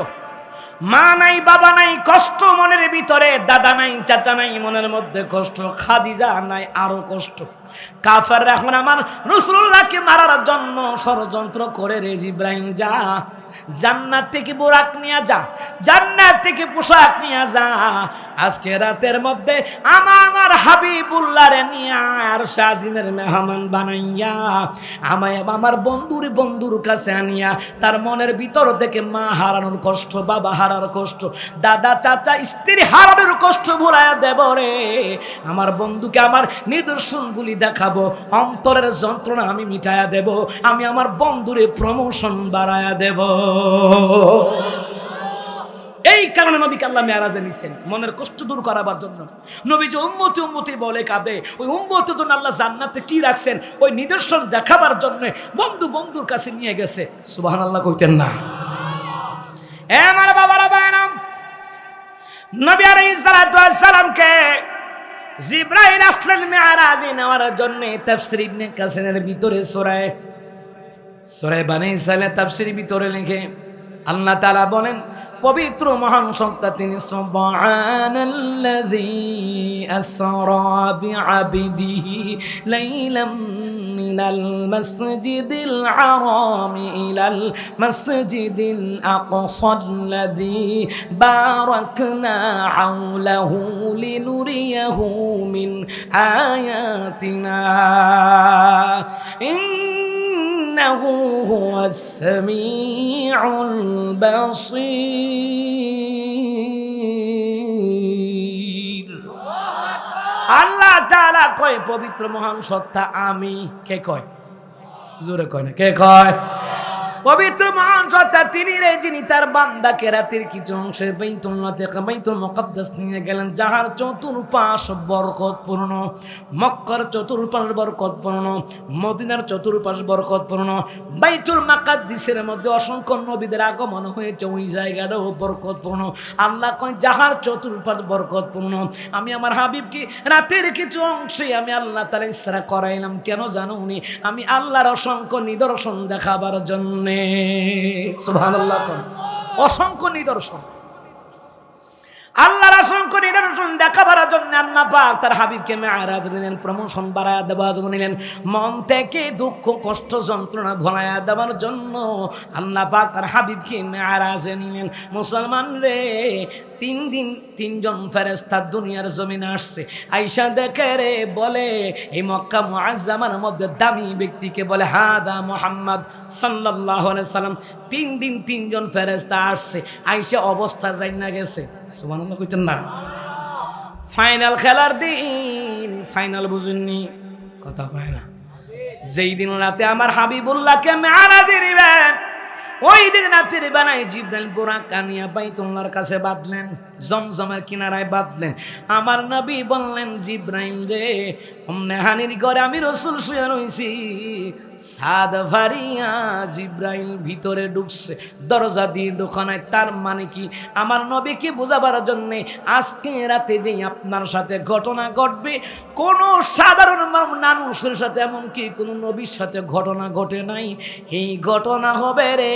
মা নাই, বাবা নাই, কষ্ট মনের ভিতরে, দাদা নাই, চাচা নাই, মনের মধ্যে কষ্ট, খাদিজা নাই, আরো কষ্ট। কাফেররা এখন আমার রাসূলুল্লাহকে মারার জন্য ষড়যন্ত্র করে রে জিবরাইল যা, জান্নাত থেকে বোরাক নিয়ে যা, জান্নাত থেকে পোশাক নিয়ে যা। আজকে রাতের মধ্যে আমার হাবিবুল্লাহরে নিয়ে আর শাজিমের মেহমান বানাইয়া আমায় আমার বন্ধুর কাছে আনিয়া তার মনের ভিতর থেকে মা হারানোর কষ্ট, বাবা হারার কষ্ট, দাদা চাচা স্ত্রী হারানোর কষ্ট ভুলাইয়া দেব রে। আমার বন্ধুকে আমার নিদর্শনগুলি দেখাবো, অন্তরের যন্ত্রণা আমি মিটাইয়া দেব, আমি আমার বন্ধুরে প্রমোশন বাড়াইয়া দেব। এই কারণে নবীকে আল্লাহ মেরাজে নিছেন, মনের কষ্ট দূর করাবার জন্য। নবী যে উম্মতি উম্মতি বলে কাঁদে, ওই উম্মতের জন্য আল্লাহ জান্নাতে কি রাখছেন ওই নিদর্শন দেখাবার জন্য বন্ধুর কাছে নিয়ে গেছে। সুবহানাল্লাহ কইতেন না? আমার বাবারা বায়নাম, নবী আলাইহিস সালাতু ওয়াস সালামকে জিবরাইল আসলেন মেরাজে নেওয়ার জন্য। তাফসীর ইবনে কাসিরের ভিতরে সূরা বানী ইসরাঈলের তাফসীরের ভিতরে লিখে আল্লাহ তাআলা বলেন, পবিত্র মহান সত্তা তিনি, সুবহানাল্লাযী আসরা বিআবদিহি লাইলাম মিনাল মাসজিদিল হারামি ইলাল মাসজিদিল আকসাল্লাযী বারাকনা হাওলাহু লিনুরিয়াহু মিন আয়াতিনা ইন্নাহু হুয়াস সামিউল বাসীর। আল্লাহ তাআলা কয় পবিত্র মহান সত্তা আমি। কে কয়? জোরে কয় না, কে কয়? পবিত্র মহান সত্তা তিনি রে, যিনি তার বান্দাকে রাতের কিছু অংশে বাইতুল্লাহ থেকে বাইতুল মুকাদ্দাস নিয়ে গেলেন, যাহার চতুর্পাশ বরকতপূর্ণ, মক্কার চতুর্পাশ বরকতপূর্ণ, মদিনার চতুর্পাশ বরকতপূর্ণ, বাইতুল মুকাদ্দাসের মধ্যে অসংখ্য নবীদের আগমন হয়েছে, ওই জায়গাটাও বরকতপূর্ণ। আল্লাহ কয় যাহার চতুর্পাশ বরকতপূর্ণ, আমি আমার হাবিবকে রাতের কিছু অংশে আমি আল্লাহ তাআলা ইসরা করাইলাম। কেন জানো? উনি আমি আল্লাহর অসংখ্য নিদর্শন দেখাবার জন্য। সুবহানাল্লাহ, অসংখ্য নিদর্শন, আল্লাহর অসংখ্য নিদর্শন দেখাবার জন্য আল্লাহ পাক তার হাবিবকে মেরাজ নিলেন, প্রমোশন বাড়ায়া দেওয়ার জন্য নিলেন, মন থেকে দুঃখ কষ্ট যন্ত্রণা ভোলায়া দেওয়ার জন্য আল্লাহ পাক তার হাবিবকে মেরাজ নিলেন। মুসলমান রে, 3 দিন 3 জন ফেরেশতা দুনিয়ার জমিনে আসছে, আয়েশা দেখে রে বলে এই মক্কা মুআজ্জামার মধ্যে দামি ব্যক্তিকে বলে হাদা মুহাম্মদ সাল্লাল্লাহু আলাইহি সাল্লাম। 3 দিন 3 জন ফেরেশতা আসছে, আয়েশা অবস্থা জাইনা গেছে। সুবহানাল্লাহ কইতেন না? ফাইনাল খেলার দিন, ফাইনাল বুঝুননি, কথা পায় না। যেই দিন রাতে আমার হাবিবুল্লাহকে মেরাজে নিবেন, ওই দিন রাতের বেলায় জিবরাইল বুরাক আনিয়া বাইতুল্লাহর কাছে বাঁধলেন, জমজমের কিনারায় বাঁধলেন। আমার নবী বললেন, জিবরাইল রে, অমনে হানির ঘরে আমি রাসূল শুয়ে রইছি, সাদ ভারিয়া জিবরাইল ভিতরে ঢুকছে, দরজা দিয়ে ঢোকানায়। তার মানে কি, আমার নবীকে বোঝাবার জন্যে আজকে রাতে যে আপনার সাথে ঘটনা ঘটবে, কোনো সাধারণ মানুষের সাথে, এমনকি কোনো নবীর সাথে ঘটনা ঘটে নাই। এই ঘটনা হবে রে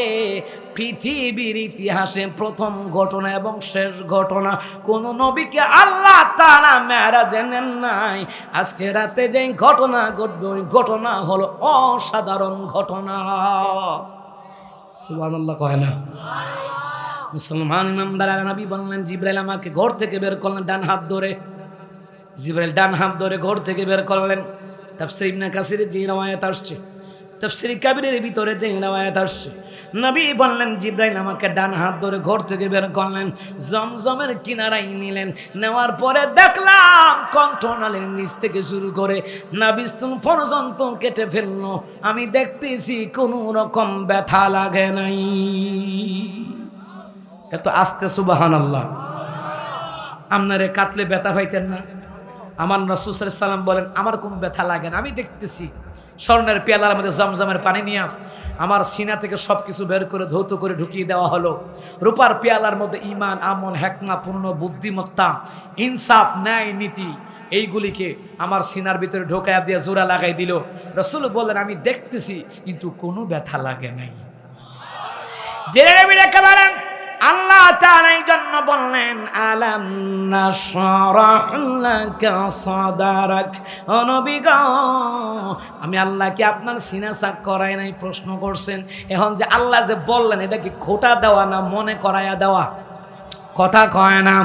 পৃথিবীর ইতিহাসে প্রথম ঘটনা এবং শেষ ঘটনা। কোন নবীকে আল্লাহ তাআলা মেরাজে নেন নাই। আজকে রাতে যে ঘটনা ঘটবে, ওই ঘটনা হলো অসাধারণ ঘটনা। সুবহানাল্লাহ কয় না? মুসলমান ইমানদার নবী বললেন, জিবরাইল আমাকে ঘর থেকে বের করলেন ডান হাত ধরে। জিবরাইল ডান হাত ধরে ঘর থেকে বের করলেন। তাফসীর ইবনে কাসিরে যে রওয়ায়াত আসছে, তাফসীর কাবীরের ভিতরে যে রওয়ায়াত আসছে, নবী বললেন জিবরাইল আমাকে ডান হাত ধরে ঘর থেকে বের করলেন, জমজমের কিনারায় নিলেন। নেওয়ার পরে দেখলাম কণ্ঠনালীর নিচ থেকে শুরু করে নাভিস্তন পর্যন্ত কেটে ফেললো। আমি দেখতেছি কোনো রকম ব্যথা লাগে নাই। এত আস্তে সুবহানাল্লাহ। আপনারে কাটলে ব্যথা পাইতেন না? আমার রাসূল সাল্লাল্লাহু আলাইহি ওয়াসাল্লাম বলেন, আমার কোনো ব্যথা লাগে না। আমি দেখতেছি স্বর্ণের পেয়ালার মধ্যে জমজমের পানি নিয়ে আমার সিনা থেকে সব কিছু বের করে ধৌত করে ঢুকিয়ে দেওয়া হলো। রূপার পেয়ালার মধ্যে ঈমান, আমল, হিকমা, পূর্ণ বুদ্ধিমত্তা, ইনসাফ, ন্যায়, নীতি, এইগুলিকে আমার সিনার ভিতরে ঢোকায়া দিয়ে জোড়া লাগাই দিল। রাসূল বললেন, আমি দেখতেছি কিন্তু কোনো ব্যথা লাগে নাই। আল্লাহ তাআলা এই জন্য বললেন, আলাম নাশরাহ লাকা সাদরাক। ও নবী গো, আমি আল্লাহ কি আপনার সিনা চাক করাই নাই? প্রশ্ন করছেন। এখন যে আল্লাহ যে বললেন, এটা কি খোটা দেওয়া না মনে করায়া দেওয়া? কথা কয় না।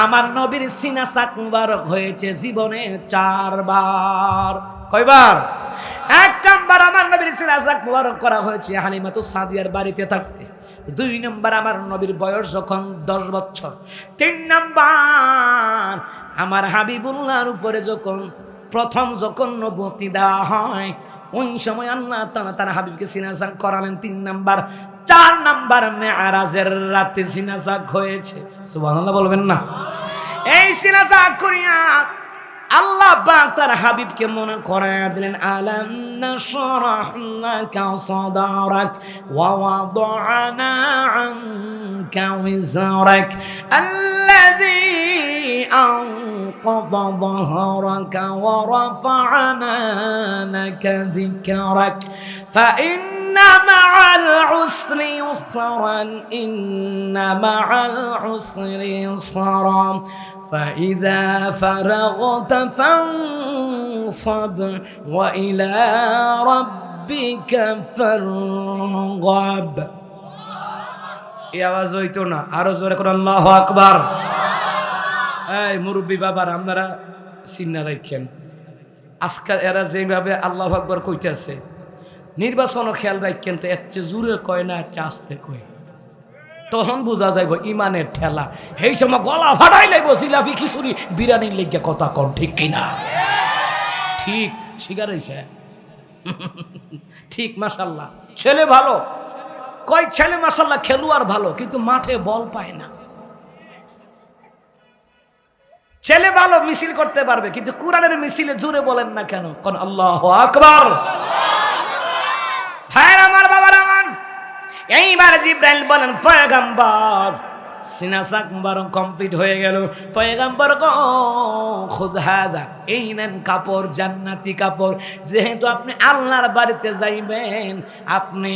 আমার নবীর সিনা চাক মুবারক হয়েছে জীবনে 4 বার। কয়বার? 1 নাম্বার আমার নবীর সিনা চাক মুবারক করা হয়েছে হালিমাতুস সাদিয়ার বাড়িতে থাকতে। 2 নাম্বার আমার নবীর বয়স যখন 10 বছর। 3 নাম্বার আমার হাবিবুল্লাহর উপরে প্রথম যখন নবুয়তি দেওয়া হয়, ওই সময় আল্লাহ তাআলা তার হাবিবকে সিনাজাক করালেন 3 নাম্বার। 4 নাম্বার মেরাজের রাতে সিনাজাক হয়েছে। সুবহানাল্লাহ বলবেন না? এই সিনাজাক করিয়া আল্লাহ পাক তার হাবিবকে মনে করায়া দিলেন, আলাম নাশরাহ লাকা সাদরাক ওয়া ওয়াদানা আনকা ওয়িজরাক আল্লাযী আনকাযা যহরাকা ওয়া রাফা'না লাকা যিকরাক ফাইন্না মা'আল উসরি ইউসরান ইন্না মা'আল উসরি ইউসরান فإذا فرغت فانصب وإلى ربك فارغب। এই আওয়াজ হইতো না, আরো জোরে করে আল্লাহু আকবার। এই মুরব্বী বাবার, আপনারা চিন্তা রাখেন, আজকাল এরা যেভাবে আল্লাহু আকবার কইতেছে, নির্বাচনও খেয়াল রাখেন তো, এর চেয়ে জোরে কয় না, এর চেয়ে আস্তে কয়, তখন বোঝা যাইব ইমানের ঠেলা। এই সময় গলা ফাটাই লাইব জিলাপি খিচুড়ি বিরিয়ানির লেগে কথা কম, ঠিক কিনা? ঠিক শিকার হইছে, ঠিক। মাশাল্লাহ, ছেলে ভালো, কয় ছেলে মাশাল্লাহ খেলোয়াড় ভালো, কিন্তু মাঠে বল পায় না। ছেলে ভালো, মিছিল করতে পারবে, কিন্তু কুরআনের মিছিলে জোরে বলেন না কেন? কোন আল্লাহু আকবার। ভাইরা আমার, বাবার আমার, এইবার জিবরাইল বলেন, পয়গম্বর সিনাসাক মুবারক কমপ্লিট হয়ে গেল। পয়গম্বর গো, খুদ হাদা, এই নেন কাপড়, জান্নাতি কাপড়। যেহেতু আপনি আল্লাহর বাড়িতে যাইবেন, আপনি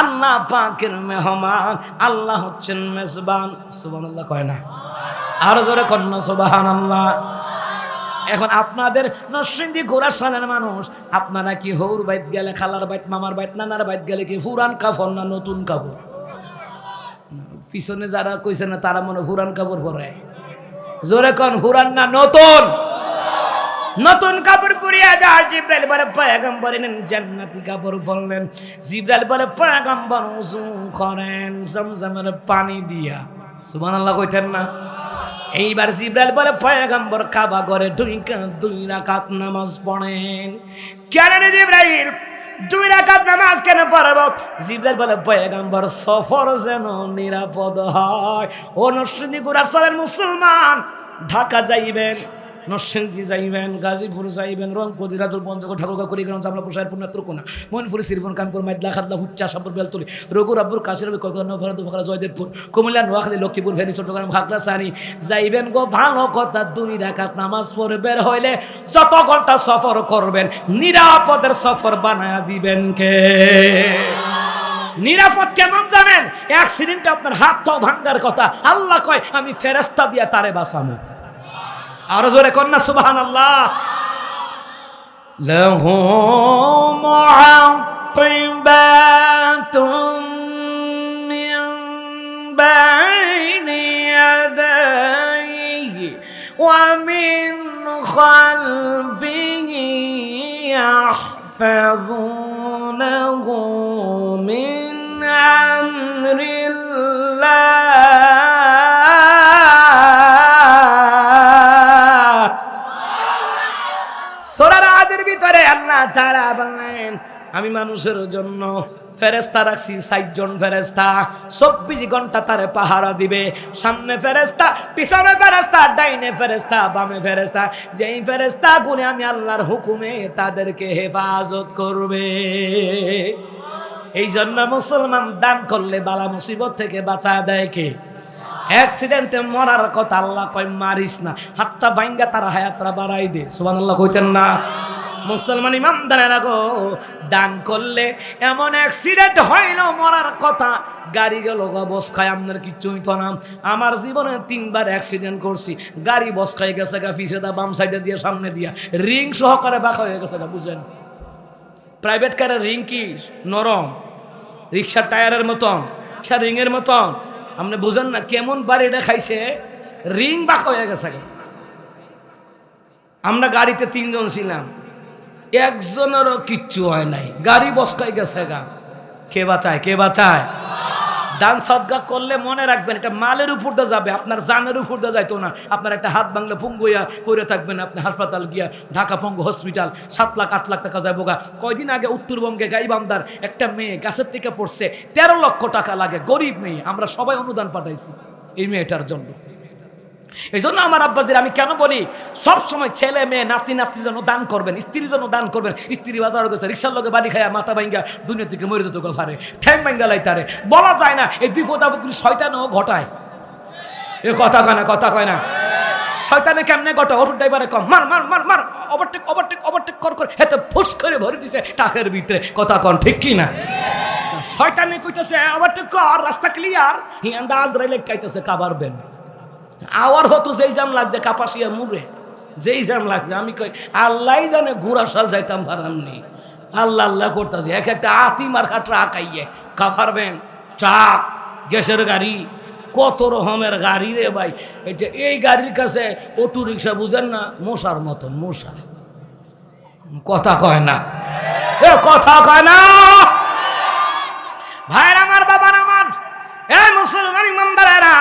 আল্লাহ পাকের মেহমান, আল্লাহ হচ্ছেন মেজবান। সুবহানাল্লাহ কয় না? আরো জোরে কন্যা সুবহানাল্লাহ। এখন আপনাদের নরসিংদী ঘোড়াশালের মানুষ, আপনারা কি হৌর বাইত গেলে, খালার বাইত, মামার বাইত, নানার বাইত গেলে কি পুরান কাপড় না নতুন কাপড়? পিছনে যারা কইছে না তারা মনে পুরান কাপড় পরে। জোরে কোন পুরান না নতুন? নতুন কাপড় পরিয়া যায়। জিব্রাইল বলে পয়গম্বর নেন জান্নাতি কাপড় পরলেন। জিব্রাইল বলে পয়গম্বর ওযু করেন জমজমের পানি দিয়া। সুবহানাল্লাহ কইতেন না? এইবার জিব্রাইল বলে পয়গম্বর কাবা ঘরে দুই রাকাত নামাজ পড়েন। কেন রে জিব্রাইল 2 রাকাত নামাজ কেন পড়ব? জিব্রাইল বলে পয়গম্বর সফর যেন নিরাপদ হয়। ও নরসিংদী ঘোড়াশালের মুসলমান, ঢাকা যাইবেন, নরসিংদী যাইবেন, গাজীপুর যাইবেন, রংপুর, দিনাজপুর, পঞ্চগড়, ঠাকুরগাঁও, কুড়িগ্রাম, চামড়াপুর, সাহেবপুর, নেত্রকোনা, ময়নপুর, শ্রীবন, কানপুর, মাইদলা, খাতলা, ফুচ্চা, শাহপুর, বেলতলী, রঘুরাবপুর, কাশিরাবাদ, কলকাতা, ভরতপুর, জয়দেবপুর, কুমিল্লা, নোয়াখালী, লক্ষ্মীপুর, ফেনী, চট্টগ্রাম, খাগড়াছড়ি যাইবেন গো। ভালো কথা, 2 রাকাত নামাজ পড়ে বের হইলে যত ঘন্টা সফর করবেন নিরাপদের সফর বানায়া দিবেন কে? নিরাপদ কেমন জানেন? অ্যাক্সিডেন্টে আপনার হাত পা ভাঙ্গার কথা, আল্লাহ কয় আমি ফেরেশতা দিয়া তারে বাঁচামু। আরো জোরে কন্যা সুবহানাল্লাহ। লাহু মুআক্কিবাতুম মিন বাইনি ইয়াদাইহি ওয়া মিন খালফিহি ইয়াহফাযুনাহু মিন আমরিল্লাহ। সূরা রাদের ভিতরে আল্লাহ তাআলা বলেন আমি মানুষের জন্য ফেরেশতা রাখছি 60 জন ফেরেশতা, 24 ঘন্টা তারে পাহারা দিবে। সামনে ফেরেশতা, পিছনে ফেরেশতা, ডাইনে ফেরেশতা, বামে ফেরেশতা। যেই ফেরেশতা গুলো আমি আল্লাহর হুকুমে তাদেরকে হেফাজত করবে। এই জন্য মুসলমান দান করলে বালা মুসিবত থেকে বাঁচায় দেয় কে? অ্যাক্সিডেন্টে মরার কথা আল্লাহ কয় মারিস না, হাতটা ভাঙ্গা তার হায়াতটা বাড়াই দে। সুবহানাল্লাহ কইতেন না? মুসলমান ইমানদারেরা গো, দান করলে এমন অ্যাক্সিডেন্ট হইল মরার কথা, গাড়ি গেল বস খায়, আপনার কিচ্ছু হইতো না। আমার জীবনে 3বার অ্যাক্সিডেন্ট করছি, গাড়ি বস খাই গেছে গা, পিছে দা বাম সাইডে দিয়ে সামনে দিয়া রিং সহকারে বাঁকা হয়ে গেছে গা। বুঝেন প্রাইভেট কারের রিং কি নরম, রিক্সার টায়ারের মতন, রিক্সার রিংয়ের মতন। আপনি বুঝেন না কেমন বাড়িটা খাইছে, রিং বাঁকা হয়ে গেছে। আমরা গাড়িতে 3 জন ছিলাম, একজনেরও কিচ্ছু হয় নাই, গাড়ি বসকাই গেছে গা। কে বাঁচায়? কে বাঁচায়? দান সদকা করলে মনে রাখবেন এটা মালের উপর দিয়ে যাবে, আপনার জানের উপর দিয়ে যাইতো না। আপনার একটা হাত ভাঙলে পঙ্গু হইয়া পড়ে থাকবেন, আপনি হাসপাতাল গিয়া, ঢাকা পঙ্গু হসপিটাল, 7 লাখ 8 লাখ টাকা যাবো গা। কয়দিন আগে উত্তরবঙ্গে গাইবান্ধার একটা মেয়ে গাছের থেকে পড়ছে, 13 লক্ষ টাকা লাগে, গরিব মেয়ে। আমরা সবাই অনুদান পাঠাইছি এই মেয়েটার জন্য। এই জন্য আমার আব্বাজির আমি কেন বলি সব সময় ছেলে মেয়ে নাতি নাতির জন্য দান করবেন, স্ত্রীর জন্য দান করবেন। স্ত্রী বাজার গেছে, রিক্সার লোকে বাড়ি খায়া মাথা ভাঙ্গা দুনিয়া থেকে মরে যেত ঘরে, ঠ্যাং ভাঙ্গা লাইতারে বলা যায় না। এই বিপদ আপদগুলি শয়তানও ঘটায়। এ কথা কয় না, কথা কয় না। শয়তানে কেমনে ঘটায়? অটো ড্রাইভারে কম মার মার মার মার, ওভারটেক ওভারটেক ওভারটেক কর করে হেতে ফুস করে ভরে দিছে টাকের ভিতরে। কথা কন ঠিক কি না? শয়তানে কইতেছে ওভারটেক কর, রাস্তা ক্লিয়ার, হিয়ান্দা আজরাইলে কাইতেছে কাবারবেন। আওয়ার হতো যেই জাম লাগছে কাপাসিয়া মুড়ে, যেই জাম লাগছে। আমি কই আল্লাহ জানে ঘোড়াশাল যাইতাম ভাড়াননি, আল্লাহ আল্লাহ করতেছে। এক একটা আতি মার্কা ট্রাক আইয়ে কাপারবেন, ট্রাক, গ্যাসের গাড়ি, কত রকমের গাড়ি রে ভাই। এটা এই গাড়ির কাছে অটো রিক্সা বুঝেন না, মশার মতন মশা। কথা কয় না, এ কথা কয় না। ভাইরা আমার, বাবার আমার, এ মুসলমান ইমানদারেরা,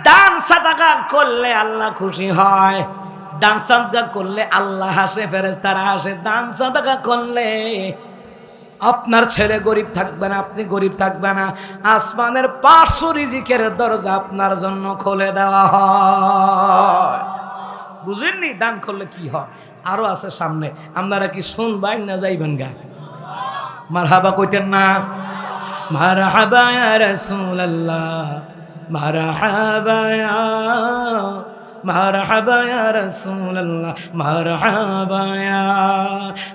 দান সাদাকা করলে আল্লাহ খুশি হয়, দান সাদাকা করলে আল্লাহ হাসে, ফেরেশতারা হাসে। দান সাদাকা করলে আপনার ছেলে গরিব থাকবে না, আপনি গরিব থাকবে না, আসমানের 500 রিজিকের দরজা আপনার জন্য খুলে দেওয়া হয়। বুঝেননি দান করলে কি হয়? আরো আছে সামনে, আপনারা কি শুনবেন না যাইবেন গা? মারহাবা কইতেন না? মারহাবা ইয়া রাসূলুল্লাহ, মারহাবা ইয়া, মারহাবা ইয়া রাসূলুল্লাহ, মারহাবা ইয়া,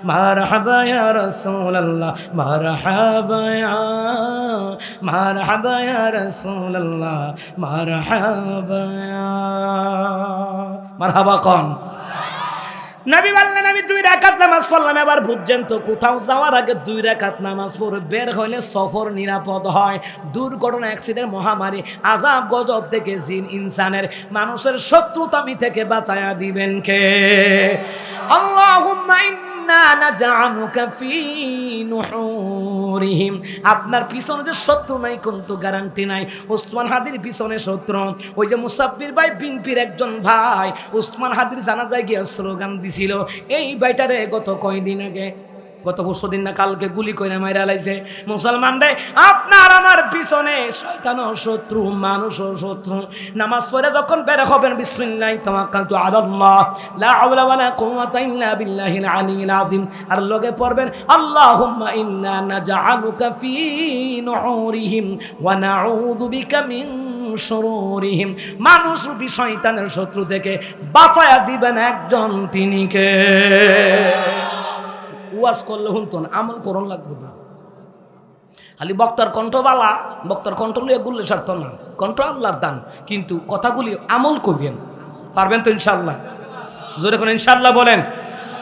মারহাবা ইয়া রাসূলুল্লাহ, মারহাবা ইয়া, মারহাবা ইয়া রাসূলুল্লাহ, মারহাবা ইয়া। মারহাবা কোন? নবী বললেন আমি 2 রাকাত নামাজ পড়লাম, এবার বুঝছেন তো কোথাও যাওয়ার আগে 2 রাকাত নামাজ পড়ে বের হইলে সফর নিরাপদ হয়। দুর্ঘটনা, অ্যাক্সিডেন্ট, মহামারী, আযাব গজব থেকে জিন ইনসানের মানুষের শত্রুতামি থেকে বাঁচায়া দিবেন কে? আল্লাহুম্মা ইন্না নাজআলুকা ফি নুহুরিহিম। আপনার পিছনে যে শত্রু নাই কিন্তু গ্যারান্টি নাই। ওসমান হাদির পিছনে শত্রু, ওই যে মুসাফির ভাই বিনপির একজন ভাই ওসমান হাদির জানাজায় গিয়ে স্লোগান দিছিল, এই ভাইটারে গত কয়দিন আগে, গত পরশুদিন না কালকে গুলি কইরা মাইরা লাইছে। মুসলমান রে, আপনার আমার পিছনে শয়তানও শত্রু, মানুষও শত্রু। নামাজ পড়ে যখন বের হবেন বিসমিল্লাহি তাওয়াক্কালতু আলাল্লাহ লা হাওলা ওয়ালা কুওয়াতা ইল্লা বিল্লাহিল আলিয়্যিল আযীম। আর লগে পড়বেন আল্লাহুম্মা ইন্না নাজআলুকা ফি নুহুরিহিম ওয়া নাউযু বিকা মিন শুরুরিহিম। মানুষ রূপী শয়তানের শত্রু থেকে বাঁচায়া দিবেন একজন, তিনি কে? ওয়াজ করলে শুনতো না, আমল করণ লাগবে না। খালি বক্তার কণ্ঠবালা, বক্তার কণ্ঠ লিয়ে গুললে সারত না, কণ্ঠ আল্লাহর দান, কিন্তু কথাগুলি আমল করেন। পারবেন তো ইনশাআল্লাহ? জোরে করে ইনশাআল্লাহ বলেন।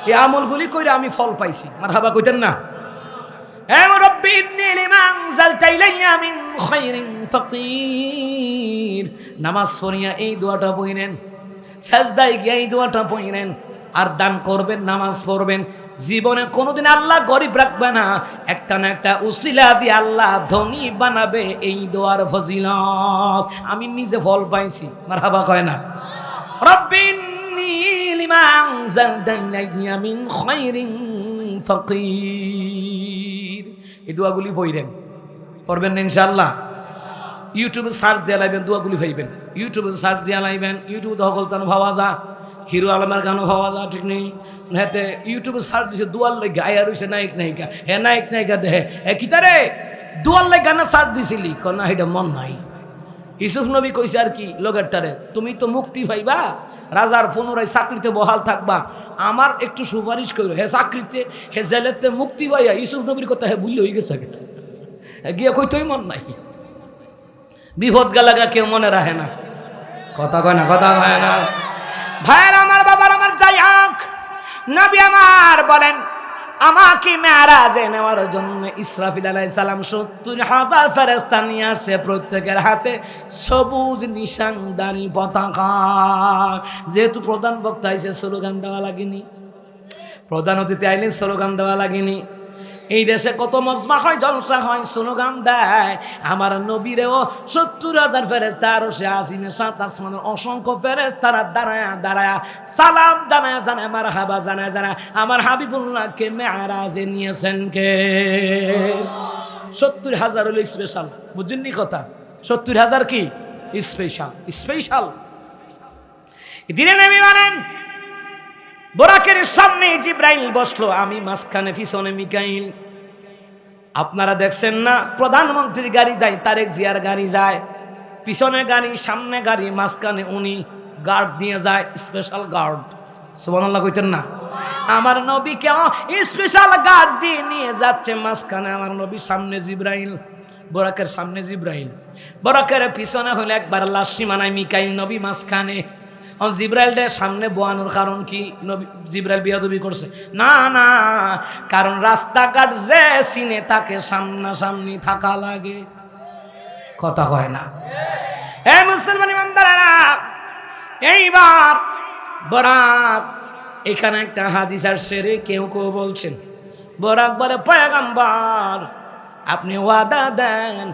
এই আমলগুলি কইরা আমি ফল পাইছি, মারহাবা কইতেন না? হে রাব্বি ইন্নী লিমা আনজালতা ইলাইয়া মিন খায়রিন ফাকির। নামাজ পড়িয়া এই দোয়াটা পড়েন, সাজদায় গিয়ে এই দোয়াটা পড়েন, আর দান করবেন, নামাজ পড়বেন। জীবনে কোনোদিন আল্লাহ গরিব রাখবে না, একটা না একটা উসিলা দিয়ে আল্লাহ ধনী বানাবে। এই দোয়ার ফজিলত আমি নিজে ফল পাইছি, মারহাবা কয় না? রাব্বি ইন্নী লিমা আনজালতা ইলাইয়া মিন খায়রিন ফাকির। এই দোয়াগুলি পড়বেন না ইনশাআল্লাহ? ইউটিউবে সার্চ দিয়ে লাইবেন, দোয়াগুলি পাইবেন। ইউটিউবে সার্চ দিয়ে লাইবেন, ইউটিউবে দখলতান ভাবা যা, হিরো আলমের গানও ভাবা যা, ঠিক নেই? হেতে ইউটিউবে সার্চ দিছে দুয়ার লাই গায়া রয়েছে নায়ক নায়িকা, হে নায়ক নায়িকা দেহে এ কিতারে দুয়ার লাই গানা সার্চ দিছিলি কনা, এটা মন নাই। ইউসুফ নবী কইছে আর কি লোকেরটারে, তুমি তো মুক্তি পাইবা, রাজার পুনরায় চাকরিতে বহাল থাকবা, আমার একটু সুপারিশ করো। হে চাকরিতে, হে জেলেতে মুক্তি পাইয়া ইউসুফ নবীর কথা হে বুঝলে হয়ে গেছে, গিয়ে কইতই মন নাই। বিপদ গালাগা কেউ মনে রাখে না, কথা কয় না, কথা কয় না। ভাইয়ের আমার, বাবার আমার, যাই হোক, নবী আমার বলেন আমাকে মেরাজে নেওয়ার জন্য ইসরাফিল আলাইহিস সালাম ৭০,০০০ ফেরেশতা নিয়ে আসে, প্রত্যেকের হাতে সবুজ নিশানদারি পতাকা। যেহেতু প্রধান বক্তা আইছে, স্লোগান দেওয়া লাগেনি, প্রধান অতিথি আইলে স্লোগান দেওয়া লাগেনি। এই দেশে কত মজমা হয়, জলসা হয়, স্লোগান দেয়। আমার নবীরেও ৭০,০০০ ফেরেশতা আরশে আজিমের সাত আসমানের অসংখ্য ফেরেশতারা দাঁড়ায়া দাঁড়ায়া সালাম জানায় জানায় মারহাবা জানায় জানায় আমার হাবিবুল্লাহকে মেরাজে নিয়েছেন কে? ৭০,০০০ হলো স্পেশাল, বুঝেননি কথা? ৭০,০০০ কি স্পেশাল? স্পেশাল দিনে নবী মানেন। বোরাকের সামনে জিব্রাইল বসলো, আমি মাঝখানে, পিছনে মিকাইল। আপনারা দেখছেন না, প্রধানমন্ত্রীর গাড়ি যায়, তারেক জিয়ার গাড়ি যায়, পিছনে গাড়ি, সামনে গাড়ি, মাঝখানে উনি গার্ড দিয়ে যায়, স্পেশাল গার্ড। সুবহানাল্লাহ কইতেন না? আমার নবীকেও স্পেশাল গার্ড দিয়ে নিয়ে যাচ্ছে, মাঝখানে আমার নবী, সামনে জিব্রাইল। বোরাকের সামনে জিব্রাইল, বোরাকের পিছনে হলে একবার লাশ সীমানায় মিকাইল, নবী মাঝখানে। জিব্রাইলটা সামনে বোয়ানোর কারণ কি? নবী জিব্রাইল বিয়াদবি করছে? না না, কারণ রাস্তাঘাট যে চিনে তাকে সামনাসামনি থাকা লাগে, কথা কয় না? হে মুসলমান ইমানদারেরা, এইবার বরাক, এখানে একটা হাদিস আসছে রে, কেউ কেউ বলছেন বরাক বলে পয়গম্বর আপনি ওয়াদা দেন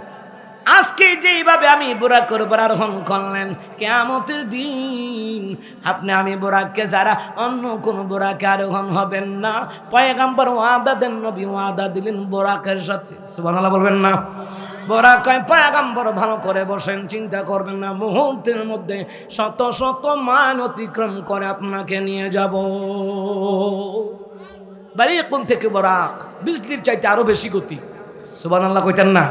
আজকে যেইভাবে আমি বোরাকের উপর আরোহণ করলেন, কিয়ামতের দিন আপনি আমি বোরাককে যারা অন্য কোন বোরাকে আরোহণ হবেন না। পয়গম্বর ওয়াদা দেন, নবী ওয়াদা দিলেন বোরাকের সাথে। সুবহানাল্লাহ বলবেন না? বোরাক কয় পয়গম্বর ভালো করে বসেন, চিন্তা করবেন না, মুহূর্তের মধ্যে শত শত মাইল অতিক্রম করে আপনাকে নিয়ে যাব। বাড়ি কোন থেকে বোরাক বিজলির চাইতে আরো বেশি গতি। সুবহানাল্লাহ কইতেন না?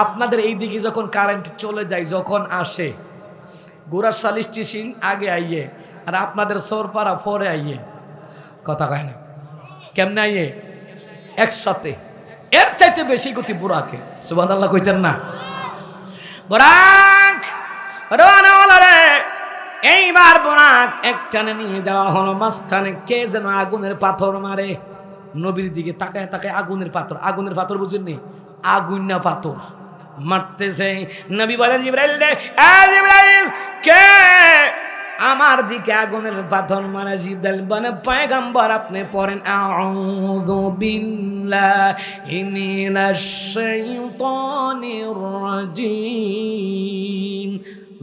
আপনাদের এই দিকে যখন কারেন্ট চলে যায়, যখন আসে, গোড়ার ৪০ স্টেশন আগে আইয়ে, আর আপনাদের সরপাড়া পরে আইয়ে, কথা কয় না? কেমনে আইয়ে? একসাথে, এর চাইতে বেশি গতি বোরাকে। সুবহানাল্লাহ কইতেন না? বোরাক রওনা হলো রে, এইবার বোরাক একটানে নিয়ে যাওয়া হলো, মাঝখানে কে যেন আগুনের পাথর মারে। নবীর দিকে তাকায় তাকায় আগুনের পাথর বুঝেননি, আগুন না পাথর মারতেছে। নবী বলেন জিবরাইল রে, জিবরাইল কে আমার দিকে আগুনের পাথর মারে? জিবরাইল বলে পয়গম্বর আপনি পড়েন আউযু বিল্লাহি মিনাশ শাইতানির রাজিম।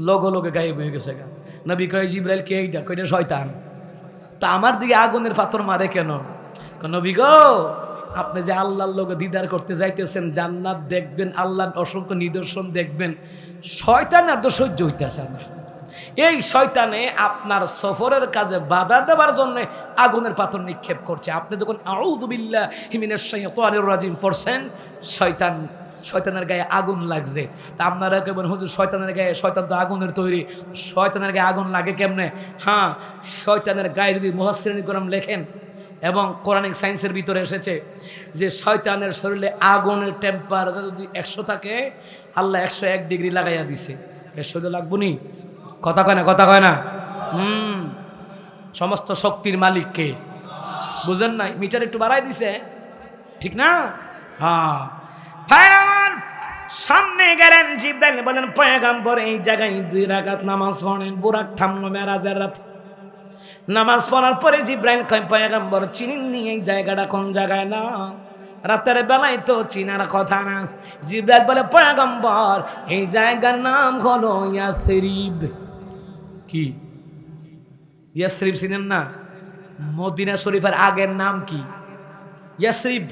লগে গায়েব হয়ে গেছে। নবী কয় জিবরাইল কে এইটা? কইটা শয়তান। তা আমার দিকে আগুনের পাথর মারে কেন? নবী গো আপনি যে আল্লাহর লগে দিদার করতে যাইতেছেন, জান্নাত দেখবেন, আল্লাহর অসংখ্য নিদর্শন দেখবেন, শয়তান আর তো সহ্য হইতেছে না। এই শয়তানে আপনার সফরের কাজে বাধা দেওয়ার জন্য আগুনের পাথর নিক্ষেপ করছে। আপনি যখন আউযু বিল্লাহি মিনাশ শাইতানির রাজিম পড়ছেন, শয়তানের গায়ে আগুন লাগছে। তা আপনারা কেমন হুজুর শয়তানের গায়ে, শয়তান তো আগুনের তৈরি, শয়তানের গায়ে আগুন লাগে কেমনে? হ্যাঁ, শয়তানের গায়ে যদি মুফাসসিরিন কিরাম লেখেন এবং কোরআনিক সায়েন্সের ভিতরে এসেছে যে শয়তানের শরীরে আগুনের টেম্পারেচার যদি 100 থাকে, আল্লাহ 101 ডিগ্রি লাগাইয়া দিছে। এর শরীরে লাগবো নি? কথা কয় না। সমস্ত শক্তির মালিক কে? বুঝেন নাই? মিটার একটু বাড়াই দিছে, ঠিক না? হ্যাঁ ভাইরা আমার, সামনে গেলেন জিবরাইল বলেন পয়গম্বর এই জায়গায় 2 রাকাত নামাজ পড়েন। বুরাক থামলো মেরাজের রাতে। নামাজ পড়ার পরে জিবরাইল কয় পয়গম্বর চিনেননি এই জায়গাটা কোন জায়গায়? না, রাতের বেলায় তো চিনার কথা না। জিবরাইল বলে পয়গম্বর এই জায়গার নাম হলো ইয়াসরিব। কি ইয়াসরিব চিনেন না? মদিনা শরীফের আগের নাম কি? ইয়াসরিব।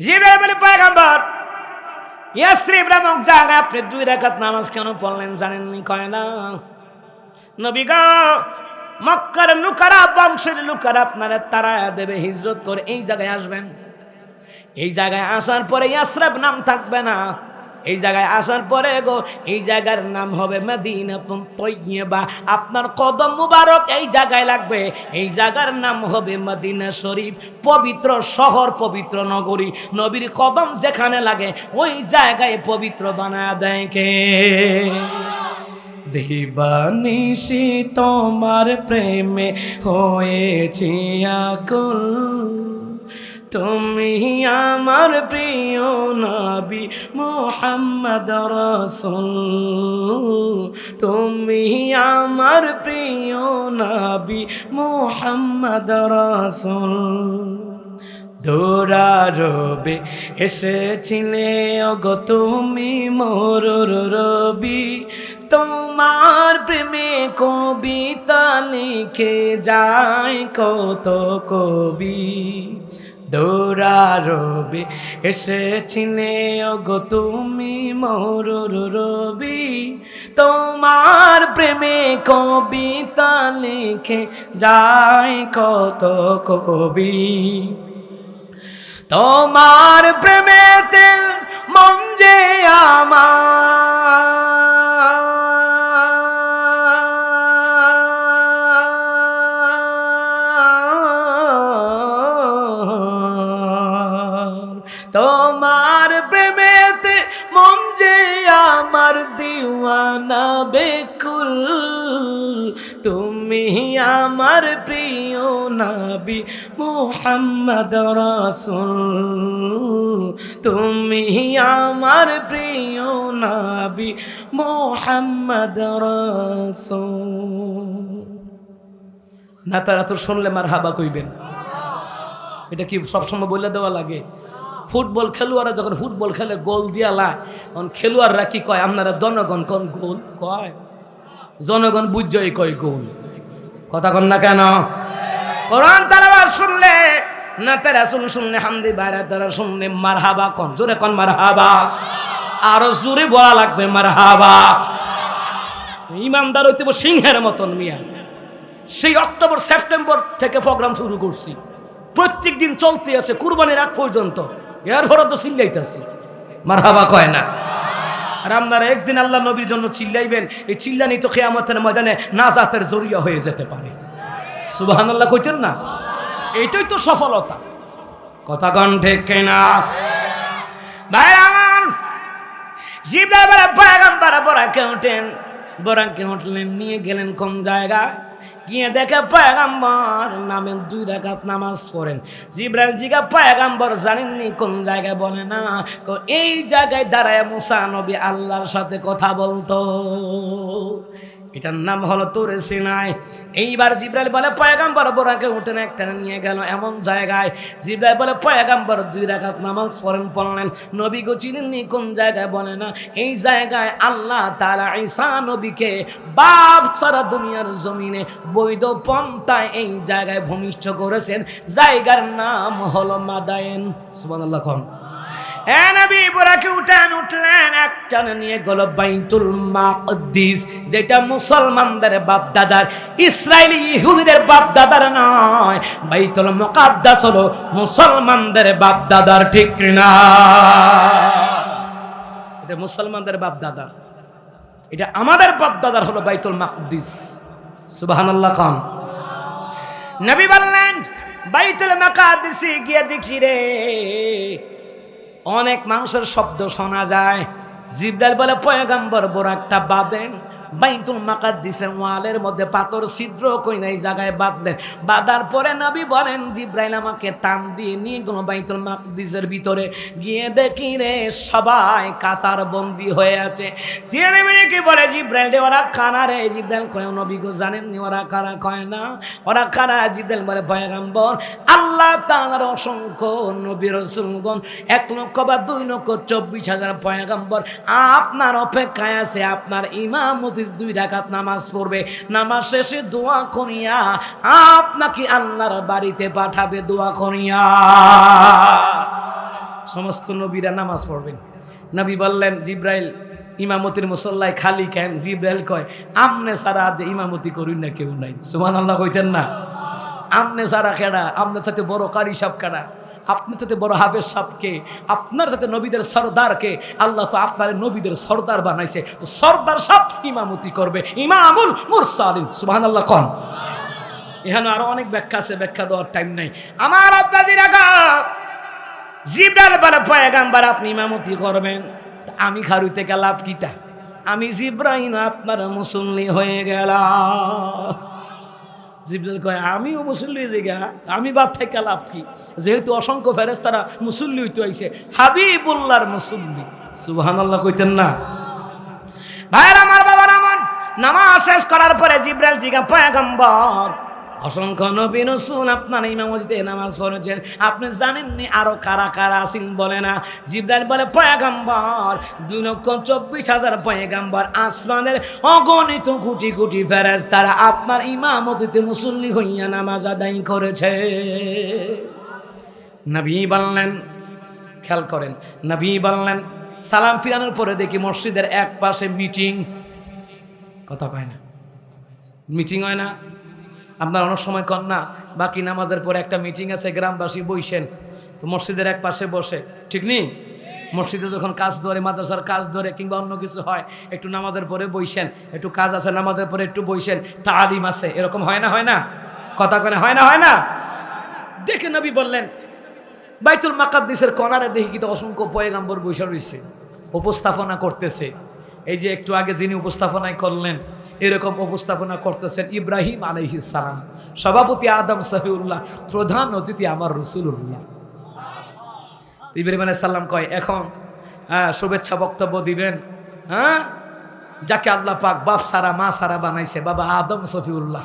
জিবরাইল বলে পয়গম্বর ইয়াসরিব নামক জায়গায় আপনি 2 রাকাত নামাজ কেন পড়লেন জানেননি? কয় না। নবী গো মক্কার লোকেরা, বংশের লোকেরা আপনারা তাড়ায়া দেবে, হিজরত করে এই জায়গায় আসবেন। এই জায়গায় আসার পরে ইয়াসরিব নাম থাকবে না। এই জায়গায় আসার পরে গো এই জায়গার নাম হবে মদিনাতুন তয়্যিবা। আপনার কদম মুবারক এই জায়গায় লাগবে। এই জায়গার নাম হবে মদিনা শরীফ, পবিত্র শহর, পবিত্র নগরী। নবীর কদম যেখানে লাগে ওই জায়গায় পবিত্র বানায় দেয় কে? দিবানিশি তোমার প্রেমে হয়েছি আকুল, তুমি আমার প্রিয় নবী মুহাম্মদ রাসূল, তুমি আমার প্রিয় নবী মুহাম্মদ রাসূল। দৌড়ারবে এসেছিলে ওগো তুমি মোর রবি, তোমার প্রেমে কবিতা লিখে যায় কত কবি। দৌড়ারবে এসেছিলে ওগো তুমি মোর রবি, তোমার প্রেমে কবিতা লিখে যায় কত কবি। তোমার প্রেমেতে মন যে আমার, তোমার প্রেমেতে মন যে আমার দিওয়ানা বেকুল, তুমি আমার প্রিয় নবী মুহাম্মদ রাসূল, তুমি আমার প্রিয় নবী মুহাম্মদ রাসূল। না তারা তো শুনলে মারহাবা কইবেন। এটা কি সবসময় বলে দেওয়া লাগে? ফুটবল খেলোয়াড়রা যখন ফুটবল খেলে গোল দিয়া লায়, তখন খেলোয়াড়রা কি কয়? আপনারা জনগণ কোন গোল কয়? জনগণ বুঝই কয় গোল। কথা কন না কেন? কোরআন তেলাওয়াত শুনলে, না তারা শুনলে হামদি বাইরা তারা শুনলে মারহাবা কোন, জোরে কোন মারহাবা, আরো জোরে বলা লাগবে মারহাবা। ইমানদার হইতে সিংহের মতন মিয়া। সেই অক্টোবর সেপ্টেম্বর থেকে প্রোগ্রাম শুরু করছি, প্রত্যেক দিন চলতে আছে কুরবানির আগ পর্যন্ত। এরপরে তো চিল্লাইতেছি, মারহাবা কয় না। আর আপনারা একদিন আল্লাহ নবীর জন্য চিল্লাইবেন, এই চিল্লানি তো কিয়ামতের ময়দানে নাজাতের জরিয়া হয়ে যেতে পারে। সুবহানাল্লাহ কইতেন না? এইটাই তো সফলতা। কথা কন ঠিক কিনা? ভাই আমার জিবরাইল পয়গম্বর বরাকে ওঠেন, বোরাকে উঠলেন, নিয়ে গেলেন কোন জায়গায়, গিয়ে দেখে পয়গাম্বর নামে 2 রাকাত নামাজ পড়েন। জিবরাইল জিগা, পয়গাম্বর জানেননি কোন জায়গায়? বলে না, এই জায়গায় দাঁড়ায় মুসা নবী আল্লাহর সাথে কথা বলতো। এটার নাম হলো তুরে সিনাই। এইবার জিবরাইল বলে পয়গাম্বর বোরাকে উঠেন, একটা নিয়ে গেল এমন জায়গায়। জিবরাইল বলে পয়গাম্বর 2 রাকাত নামাজ পড়লেন। নবী গো চিনেননি কোন জায়গায়? বলে না, এই জায়গায় আল্লাহ তাআলা ঈসা নবীকে বাপ সারা দুনিয়ার জমিনে বৈধ পন্থায় এই জায়গায় ভূমিষ্ঠ করেছেন। জায়গার নাম হলো মাদায়েন। সুবহানাল্লাহ। কোন নবী বোরাকে উঠলেন, একটা নিয়ে গেল বাইতুল মাকদিস, যেটা মুসলমানদের বাপদাদার, ইসরায়েলি ইহুদিদের বাপদাদার নয়। বাইতুল মুকাদ্দাস হলো মুসলমানদের বাপদাদার, ঠিক না? এটা মুসলমানদের বাপদাদার, এটা আমাদের বাপদাদার হলো বাইতুল মাকদিস। সুবহানাল্লাহ। খান নবী বললেন, বাইতুল মাকদিসে গিয়ে দেখি রে অনেক মানুষের শব্দ শোনা যায়। জিবরাইল বলে পয়গাম্বর বোরাকটা বাঁধেন। বাইতুল মাকদিসের ওয়ালের মধ্যে পাথর ছিদ্র কই নাই জায়গায় বাঁধলেন। বাঁধার পরে নবী বলেন, জিবরাইল আমাকে টান দিয়ে নিয়ে গেল বাইতুল মাকদিসের ভিতরে। গিয়ে দেখি রে সবাই কাতার বন্দী হয়ে আছে। তিনি কি বলে, জিবরাইল রে ওরা কারা রে? জিবরাইল কয়, নবী গো জানেননি ওরা কারা? কয় না, ওরা কারা? জিবরাইল বলে পয়গাম্বর আল্লাহ তাআলার অসংখ্য নবী রাসূলগণ 1 লক্ষ বা 2 লক্ষ 24,000 পয়গাম্বর আপনার অপেক্ষায় আছে। আপনার ইমামতি 2 রাকাত নামাজ পড়বে, নামাজ শেষে দোয়া করিয়া আপনাকে আল্লাহর বাড়িতে পাঠাবে দোয়া করিয়া। সমস্ত নবীরা নামাজ পড়বেন। নবী বললেন, জিবরাইল ইমামতির মুসল্লায় খালি কেন? জিবরাইল কয়, আমনে সারা যে ইমামতি করুন না কেউ নাই। সুবহানাল্লাহ কইতেন না? আমনে সারা কেডা? আপনার সাথে বড় কারি সাহেব কেডা? আপনার সাথে বড় হাফেজ সাহেবকে, আপনার সাথে নবীদের সরদারকে আল্লাহ তো আপনার নবীদের সরদার বানাইছে, তো সরদার সব ইমামতি করবে, ইমামুল মুরসালিন। সুবহানাল্লাহ। কোন এখানে আরো অনেক ব্যাখ্যা আছে, ব্যাখ্যা দেওয়ার টাইম নাই আমার। আপনাদের জিবরাইল বলে পয়গাম্বর আপনি ইমামতি করবেন, আমি খারুইতে গেলাম কিতা? আমি জিবরাইল আপনার মুসল্লি হয়ে গেলাম। জিবরাইল কয়, আমিও মুসল্লি জায়গা, আমি বাদ থেকে লাভ কি? যেহেতু অসংখ্য ফেরেশতারা মুসল্লি হইতে আইছে, হাবিবুল্লাহর মুসল্লি। সুবহানাল্লাহ কইতেন না? ভাইরা আমার, বাবার আমার, নামাজ শেষ করার পরে জিবরাইল জিগা, পয়গম্বর অসংখ্য নবী রাসূল আপনার ইমামতিতে নামাজ পড়েছেন, আপনি জানেননি আরো কারা কারা আছেন? বলে না। জিবরাইল বলে পয়গম্বর 2,24,000 পয়গম্বর, আসমানের অগণিত কোটি কোটি ফেরেশতারা আপনার ইমামতিতে মুসল্লি হইয়া নামাজ আদায় করেছে। নবী বললেন, খেয়াল করেন, নবী বললেন সালাম ফিরানোর পরে দেখি মসজিদের এক পাশে মিটিং। কথা কয় না? মিটিং হয় না? আপনার অনেক সময় কন না, বাকি নামাজের পরে একটা মিটিং আছে, গ্রামবাসী বইসেন, তো মসজিদের এক পাশে বসে, ঠিক নেই? মসজিদে যখন কাজ ধরে, মাদ্রাসার কাজ ধরে কিংবা অন্য কিছু হয়, একটু নামাজের পরে বইসেন, একটু কাজ আছে নামাজের পরে একটু বইসেন, তালিম আছে, এরকম হয় না? হয় না? কথা করে হয় না? হয় না? দেখে নবী বললেন, বাইতুল মাকদিসের কর্নারে দেখি কিন্তু অসংখ্য পয়গম্বর বসে রয়েছে, উপস্থাপনা করতেছে। এই যে একটু আগে যিনি উপস্থাপনায় করলেন, এরকম উপস্থাপনা করতেছেন ইব্রাহিম আলাইহিস সালাম, সভাপতি আদম সফিউল্লাহ, প্রধান অতিথি আমার রাসূলুল্লাহ। ইব্রাহিম আলাইহিস সালাম কয়, এখন শুভেচ্ছা বক্তব্য দিবেন, যাকে আল্লাহ পাক বাপ সারা মা সারা বানাইছে, বাবা আদম সফিউল্লাহ।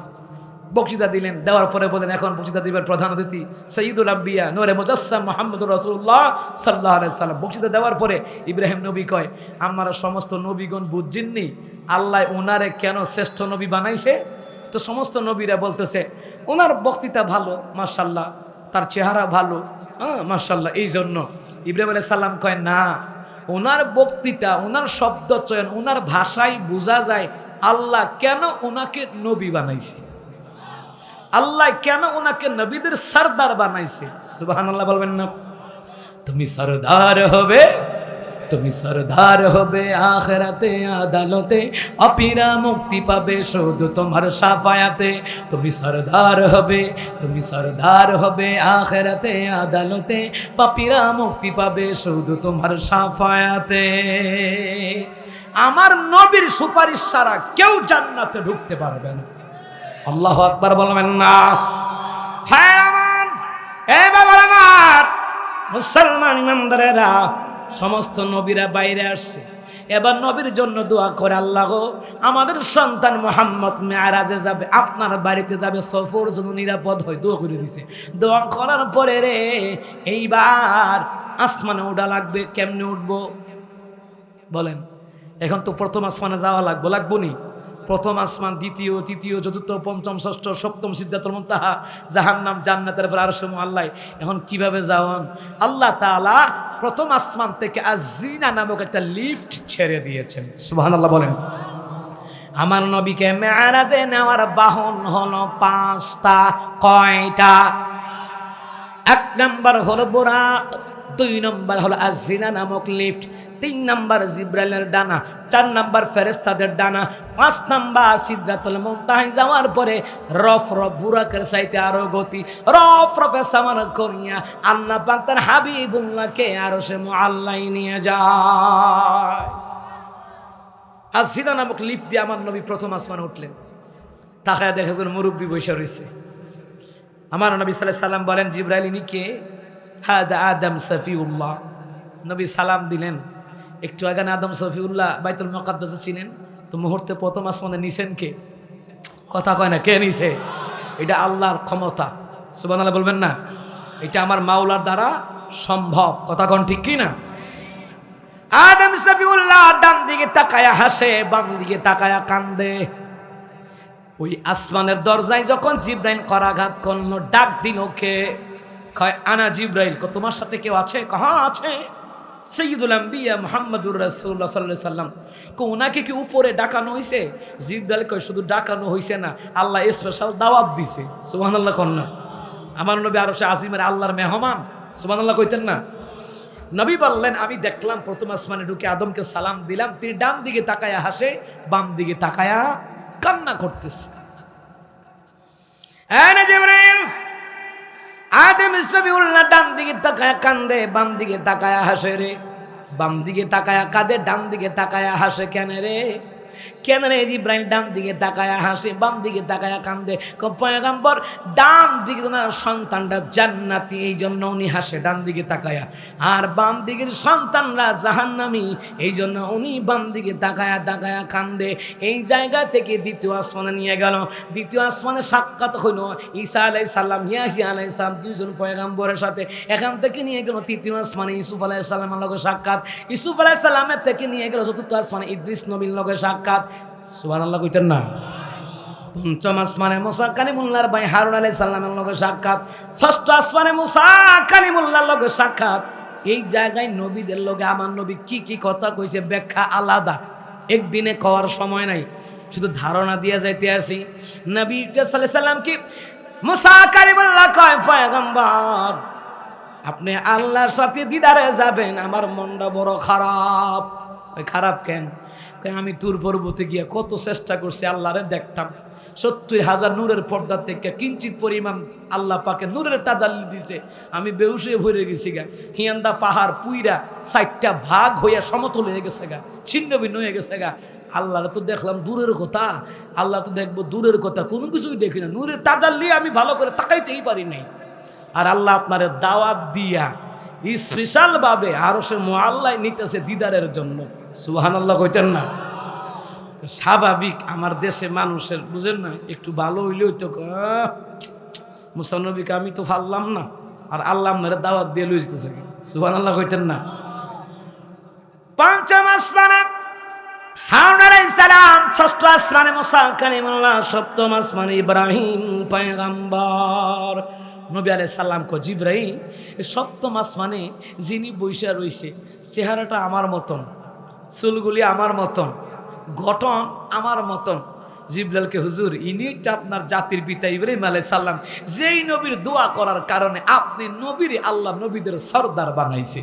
বক্তৃতা দিলেন, দেওয়ার পরে বলেন এখন বক্তৃতা দিবেন প্রধান অতিথি সাইয়্যিদুল আম্বিয়া নূরে মুজাসসাম মুহাম্মদুর রাসূলুল্লাহ সাল্লাল্লাহু আলাইহি সাল্লাম। বক্তৃতা দেওয়ার পরে ইব্রাহিম নবী কয়, আপনারা সমস্ত নবীগণ বুঝছেননি আল্লাহ ওনারে কেন শ্রেষ্ঠ নবী বানাইছে? তো সমস্ত নবীরা বলতেছে ওনার বক্তৃতা ভালো, মাশাআল্লাহ, তার চেহারা ভালো, মাশাআল্লাহ, এই জন্য। ইব্রাহিম আলাইহিস সালাম কয়, না, ওনার বক্তৃতা, ওনার শব্দ চয়ন, ওনার ভাষায় বোঝা যায় আল্লাহ কেন ওনাকে নবী বানাইছে, আল্লাহ কেন ওনাকে নবীদের সরদার বানাইছে। সুবহানাল্লাহ বলবেন না? তুমি সরদার হবে, তুমি সরদার হবে আখিরাতে আদালতে, পাপীরা মুক্তি পাবে শুধু তোমার শাফায়াতে। তুমি সরদার হবে, তুমি সরদার হবে আখিরাতে আদালতে, পাপীরা মুক্তি পাবে শুধু তোমার শাফায়াতে। আমার নবীর সুপারিশ ছাড়া কেউ জান্নাতে ঢুকতে পারবে না। আল্লাহু আকবার বলবেন না? ভাই আমার, এ বাবার আমার, মুসলমান ইমানদারেরা, সমস্ত নবীরা বাইরে আসছে। এবার নবীর জন্য দোয়া করে, আল্লাহ গো আমাদের সন্তান মুহাম্মদ মেরাজে যাবে, আপনার বাড়িতে যাবে, সফর যেন নিরাপদ হয়, দোয়া করে দিছে। দোয়া করার পরে রে এইবার আসমানে ওঠা লাগবে। কেমনে উঠবো বলেন? এখন তো প্রথম আসমানে যাওয়া লাগবো নি? প্রথম আসমান, দ্বিতীয়, তৃতীয়, চতুর্থ, পঞ্চম, ষষ্ঠ, সপ্তম সিদরাতুল মুনতাহা, জাহান্নাম, জান্নাতের পর আরশে মুআল্লা। এখন কিভাবে যাওয়ান? আল্লাহ তাআলা প্রথম আসমান থেকে আজ-জিনা নামক একটা লিফট ছেড়ে দিয়েছেন। সুবহানাল্লাহ বলেন। আমার নবীকে মেরাজে নেওয়ার বাহন হলো 5টা। কয়টা? 1 নাম্বার হলো বুরাক, 2 নাম্বার হলো আজ-জিনা নামক লিফট, 3 নাম্বার জিব্রাইলের ডানা, 4 নাম্বার ফেরেশতাদের ডানা, 5 নাম্বার সিদরাতুল মুনতাহা যাওয়ার পরে রফরফ, বুরাকের চাইতে আরো গতি, রফরফে সামান করিয়া আল্লাহ পাক তার হাবিবুল্লাহকে আরশে মুআল্লায় নিয়ে যায়। আজ-জিনা নামক লিফট দিয়ে আমার নবী প্রথম আসমানে উঠলেন। তাকায় দেখে একজন মুরব্বী বসে রয়েছে। আমার নবী সাল্লাল্লাহু আলাইহি সাল্লাম বলেন, জিব্রাইল ইনি কে? হাদা আদম সফিউল্লাহ। নবী সালাম দিলেন। একটু আগে আদম সফিউল্লাহ বাইতুল মুকাদ্দাসে ছিলেন, তো মুহূর্তে প্রথম আসমানে নিছেন কে? কথা কয় না, কে নিছে? এটা আল্লাহর ক্ষমতা। সুবহানাল্লাহ বলবেন না? এটা আমার মাওলার দ্বারা সম্ভব। কথা কোন ঠিক কি না? আদম সফিউল্লাহ ডান দিকে তাকায়া হাসে, বাম দিকে তাকায়া কান্দে। ওই আসমানের দরজায় যখন জিব্রাইল করাঘাত করলো, ডাক দিল কে? কয় আনা জিব্রাইল। তোমার সাথে কেউ আছে? কহা আছে, সাইয়্যিদুল আম্বিয়া মুহাম্মাদুর রাসূলুল্লাহ সাল্লাল্লাহু আলাইহি সাল্লাম। ওনাকে কি উপরে ডাকানো হয়েছে? জিব্রাইল কয় শুধু ডাকানো হয়েছে না, আল্লাহ স্পেশাল দাওয়াত দিছে। সুবহানাল্লাহ কোন না? আমার নবী আরশে আজিমের আল্লাহর মেহমান। সুবহানাল্লাহ কইতেন না? নবী বললেন, আমি দেখলাম প্রথম আসমানে ঢুকে আদমকে সালাম দিলাম, তিনি ডান দিকে তাকায়া হাসে, বাম দিকে তাকায়া কান্না করতেছে। আনা জিব্রাইল। আদম সফিউল্লাহ ডান দিকে তাকায়া কান্দে, বাম দিকে তাকায়া হাসে রে। বাম দিকে তাকায়া কাঁদে, ডান দিকে তাকায়া হাসে কেন রে? কেন রে জিব্রাইল ডান দিকে তাকায়া হাসে, বাম দিকে তাকায়া কান্দে? পয়গম্বর ডান দিকে ওনার সন্তানরা জান্নাতি, এই জন্য উনি হাসে ডান দিকে তাকায়া। আর বাম দিকের সন্তানরা জাহান্নামী, এই জন্য উনি বাম দিকে তাকায়া তাকায়া কান্দে। এই জায়গা থেকে দ্বিতীয় আসমানে নিয়ে গেল। দ্বিতীয় আসমানে সাক্ষাৎ হইল ঈসা আলাইহিস সালাম, ইয়াহইয়া আলাইহিস সালাম, দুইজন পয়গম্বরের সাথে। এখান থেকে নিয়ে গেল তৃতীয় আসমানে ইউসুফ আলাইহিস সালামের লগে সাক্ষাৎ। ইউসুফ আলাইহিস সালামের থেকে নিয়ে গেল চতুর্থ আসমানে ইদ্রিস নবীর লগে সাক্ষাৎ। সুবহানাল্লাহ কইতেন না? পঞ্চম আসমানে মুসা কালিমুল্লাহর ভাই হারুন আলাইহিস সালামের লগে সাক্ষাৎ। ষষ্ঠ আসমানে মুসা কালিমুল্লাহর লগে সাক্ষাৎ। এই জায়গায় নবীদের লগে আমার নবী কি কি কথা কইছে ব্যাখ্যা আলাদা, একদিনে কওয়ার সময় নাই, শুধু ধারণা দিয়ে যাইতে আসি। নবী সাল্লাল্লাহু আলাইহি সাল্লাম কি মুসা কালিমুল্লাহ কয়, পয়গম্বর আপনি আল্লাহর সাথে দিদারে যাবেন, আমার মনটা বড় খারাপ। খারাপ কেন? আমি তুর পর্বতে গিয়া কত চেষ্টা করছি আল্লাহরে দেখতাম, 70,000 নূরের পর্দা থেকে কিঞ্চিত পরিমাণ আল্লাহ পাকে নূরের তাজাল্লি দিছে, আমি বেহুশ হয়ে ভরে গেছি গা। হিয়ান্দা পাহাড় পুইরা 4টা ভাগ হইয়া সমতল হয়ে গেছে গা, ছিন্ন ভিন্ন হয়ে গেছে গা। আল্লাহরে তো দেখলাম দূরের কথা, আল্লাহ তো দেখবো দূরের কথা, কোনো কিছুই দেখি না, নূরের তাজাল্লি আমি ভালো করে তাকাইতেই পারি নাই। আর আল্লাহ আপনার দাওয়াত দিয়া স্পেশাল ভাবে আরশে মুআল্লায় নিতেছে দিদারের জন্য। সুবহানাল্লাহ কইতেন না? স্বাভাবিক আমার দেশে মানুষের বুঝেন না, একটু ভালো হইলেও তো মুসা নবীকে আমি তো পারলাম না, আর আল্লাহ আপনার দাওয়াত দিয়ে লই যেতেছে। সুবহানাল্লাহ কইতেন না? পঞ্চম আসমানে হারুন আলাইহিস সালাম, ষষ্ঠ আসমানে মুসা কালিমুল্লাহ, সপ্তম আসমানে ইব্রাহিম পয়গম্বর। নবী আলাইহিস সালাম কো জিব্রাইল, সপ্তম আসমানে যিনি বইসা রইছে, চেহারাটা আমার মতন, চুলগুলি আমার মতন, গঠন আমার মতন। জিব্রাইলকে, হুজুর ইনি তো আপনার জাতির পিতা ইব্রাহিম আলাইহিস সালাম, যেই নবীর দোয়া করার কারণে আপনি নবীর আল্লাহ নবীদের সরদার বানাইছে।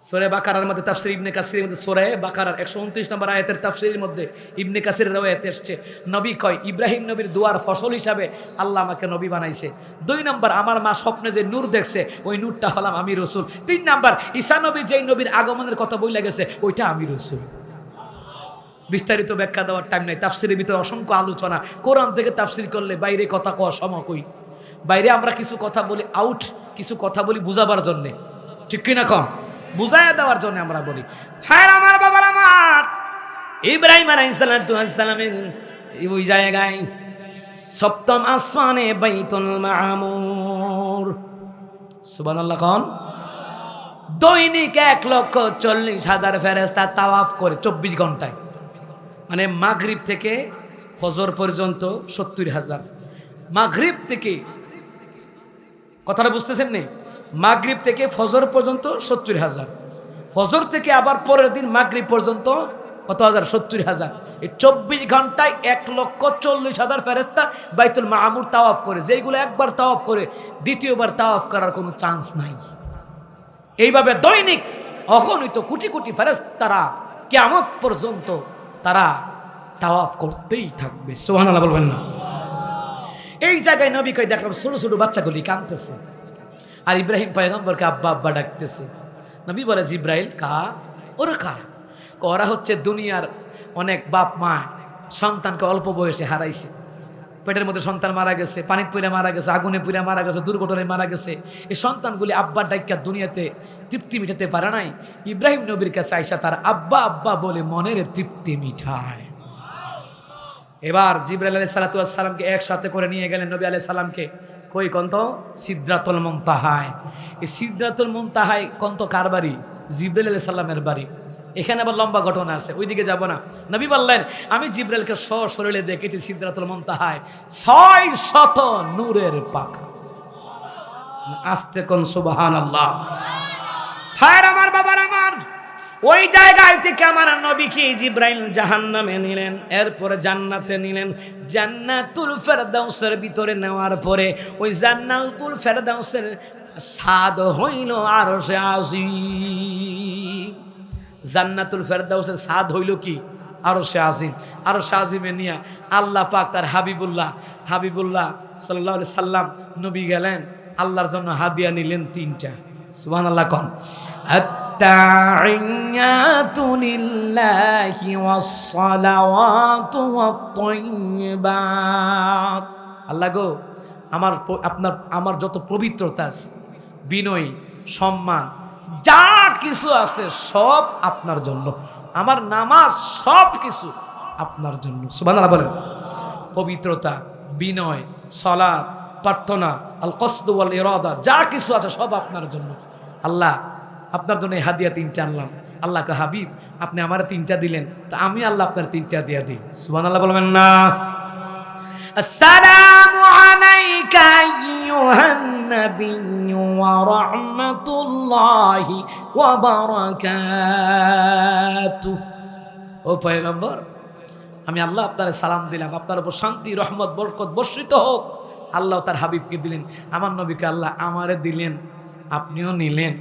সূরা বাকারার মধ্যে তাফসীর ইবনে কাসিরের মধ্যে সূরা বাকারার 129 নম্বর আয়াতের তাফসীরের মধ্যে ইবনে কাসিরের রওয়ায়াতে এসেছে, নবী কয় ইব্রাহিম নবীর দোয়ার ফসল হিসাবে আল্লাহ আমাকে নবী বানাইছে। 2 নম্বর, আমার মা স্বপ্নে যে নূর দেখছে ওই নূরটা হলাম আমি রাসূল। 3 নম্বর, ঈসা নবী যেই নবীর আগমনের কথা বইলা গেছে ওইটা আমি রাসূল। বিস্তারিত ব্যাখ্যা দেওয়ার টাইম নাই, তাফসীরের ভিতরে অসংখ্য আলোচনা। কোরআন থেকে তাফসীর করলে বাইরে কথা কওয়া সম কই। বাইরে আমরা কিছু কথা বলি আউট, কিছু কথা বলি বুঝাবার জন্যে, ঠিক কিনা কম, বুঝাইয়া দেওয়ার জন্য আমরা বলি। হ্যাঁ আমার বাবার, আমার ইব্রাহিম আলাইহিস সালামের ওই জায়গায় সপ্তম আসমানে বাইতুল মামুর, সুবহানাল্লাহ কোন, দৈনিক 1,40,000 ফেরেশতা তাওয়াফ করে 24 ঘন্টায়। মানে মাগরিব থেকে ফজর পর্যন্ত 70,000। মাগরিব থেকে, কথাটা বুঝতেছেন নি, মাগরিব থেকে ফজর পর্যন্ত 70,000, ফজর থেকে আবার পরের দিন মাগরিব পর্যন্ত কত হাজার, 70,000। এই 24 ঘন্টায় 1,40,000 ফেরেশতা বাইতুল মামুর তাওয়াফ করে, যেইগুলো একবার তাওয়াফ করে দ্বিতীয়বার তাওয়াফ করার কোনো চান্স নাই। এইভাবে দৈনিক অগণিত কোটি কোটি ফেরেশতারা কিয়ামত পর্যন্ত তারা তাওয়াফ করতেই থাকবে, সুবহানাল্লাহ বলবেন না? এই জায়গায় নবী কই দেখলাম ছোট ছোট বাচ্চাগুলি কাঁদতেছে, আর ইব্রাহিম পয়গম্বরকে আব্বা আব্বা ডাকতেছে। নবী বলে জিব্রাইল, ওরা কারা? ওরা হচ্ছে দুনিয়ার অনেক বাপ মা সন্তানকে অল্প বয়সে হারাইছে, পেটের মধ্যে সন্তান মারা গেছে, পানিতে পুড়ে মারা গেছে, আগুনে পুড়ে মারা গেছে, দুর্ঘটনায় মারা গেছে। এই সন্তানগুলি আব্বার ডাক্কা দুনিয়াতে তৃপ্তি মিটাতে পারে নাই। ইব্রাহিম নবীর কাছে আইসা তার আব্বা আব্বা বলে মনের তৃপ্তি মিঠায়। এবার জিবরাইল আলাইহিস সালামকে একসাথে করে নিয়ে গেলেন নবী আলাইহিস সালামকে, কই কন্ত সিদরাতুল মুনতাহায়। এই সিদরাতুল মুনতাহায় কন্ত কার বাড়ি? জিবরাইল আলাইহিস সালামের বাড়ি। এখানে আবার লম্বা ঘটনা আছে, ওইদিকে যাব না। নবী বললেন আমি জিবরাইলকে সশরীরে দেখেছি সিদরাতুল মুনতাহায় 600 নূরের পাখা। আস্তে কোন সুবহানাল্লাহ। হায় আমার বাবার, আমার ওই জায়গায় থেকে আমার নবীকে জিবরাইল জাহান্নামে নিলেন, এরপরে জান্নাতে নিলেন। জান্নাতুল ফেরদাউসের ভিতরে নেওয়ার পরে ওই জান্নাতুল ফেরদাউসের স্বাদ হইল আরশে আজিম। জান্নাতুল ফেরদাউসের স্বাদ হইল কি? আরশে আজিম। আরশে আজিমে নিয়ে আল্লাহ পাক তার হাবিবুল্লাহ সাল্লাল্লাহু আলাইহি সাল্লাম নবী গেলেন, আল্লাহর জন্য হাদিয়া নিলেন 3টা। সুবহানাল্লাহ কোন। আত-তাহিয়াতু লিল্লাহি ওয়াস-সালাওয়াতু ওয়াত-তাইয়্যিবাত। আল্লাহ গো, আমার যত পবিত্রতা আছে, বিনয়, সম্মান, যা কিছু আছে সব আপনার জন্য। আমার নামাজ সব কিছু আপনার জন্য। সুবহানাল্লাহ বলেন। পবিত্রতা, বিনয়, সালাত, প্রার্থনা, আল কসদ ওয়াল ইরাদা, যা কিছু আছে সব আপনার জন্য। আল্লাহ আপনার জন্য এই হাদিয়া 3টা আনলাম। আল্লাহকে হাবিব আপনি আমার 3টা দিলেন, তা আমি আল্লাহ আপনার 3টা দিয়া দিই। সুবহানাল্লাহ বলবেন না? আসসালামু আলাইকা আইয়ুহান নাবিয়্যু ওয়া রাহমাতুল্লাহি ওয়া বারাকাতুহু। ও পয়গম্বর, আমি আল্লাহ আপনার সালাম দিলাম, আপনার উপর শান্তি, রহমত, বরকত বর্ষিত হোক। আল্লাহ তার হাবিবকে দিলেন, আমার নবীকে আল্লাহ আমারে দিলেন, আপনিও নিলেন।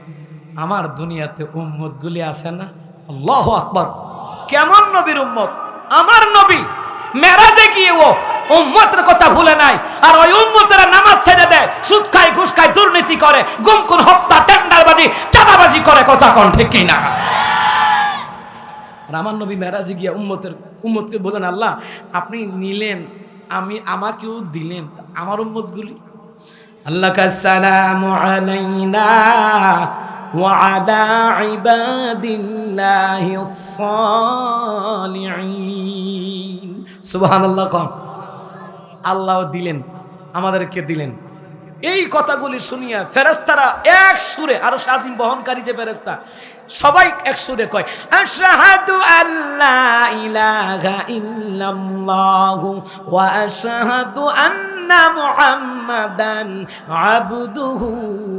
আমার দুনিয়াতে উম্মতগুলি আছে না? আল্লাহু আকবার। কেমন নবীর উম্মত? আমার নবী মেরাজে গিয়ে ও উম্মতের কথা ভুলে নাই, আর ওই উম্মতেরা নামাজ ছেড়ে দেয়, সুদ খায়, ঘুষ খায়, দুর্নীতি করে, গুম খুন, হত্যা, টেন্ডারবাজি, চাঁদাবাজি করে, কথা কোন ঠিক কিনা? আর আমার নবী মেরাজে গিয়ে উম্মতকে বলেন, আল্লাহ আপনি নিলেন, আমাকেও দিলেন, আমার উম্মতগুলি। আল্লাহ আসসালামু আলাইনা ওয়া আলা ইবাদিল্লাহিস সালিহিন। সুবহানাল্লাহ। আল্লাহ দিলেন, আমাদেরকে দিলেন। এই কথাগুলি শুনিয়া ফেরেশতারা এক সুরে, আরো আজিম বহনকারী যে ফেরেশতা সবাই এক সুরে কয়, আশহাদু আল্লা ইলাহা ইল্লাল্লাহু ওয়া আশহাদু আন্না মুহাম্মাদান আবদুহু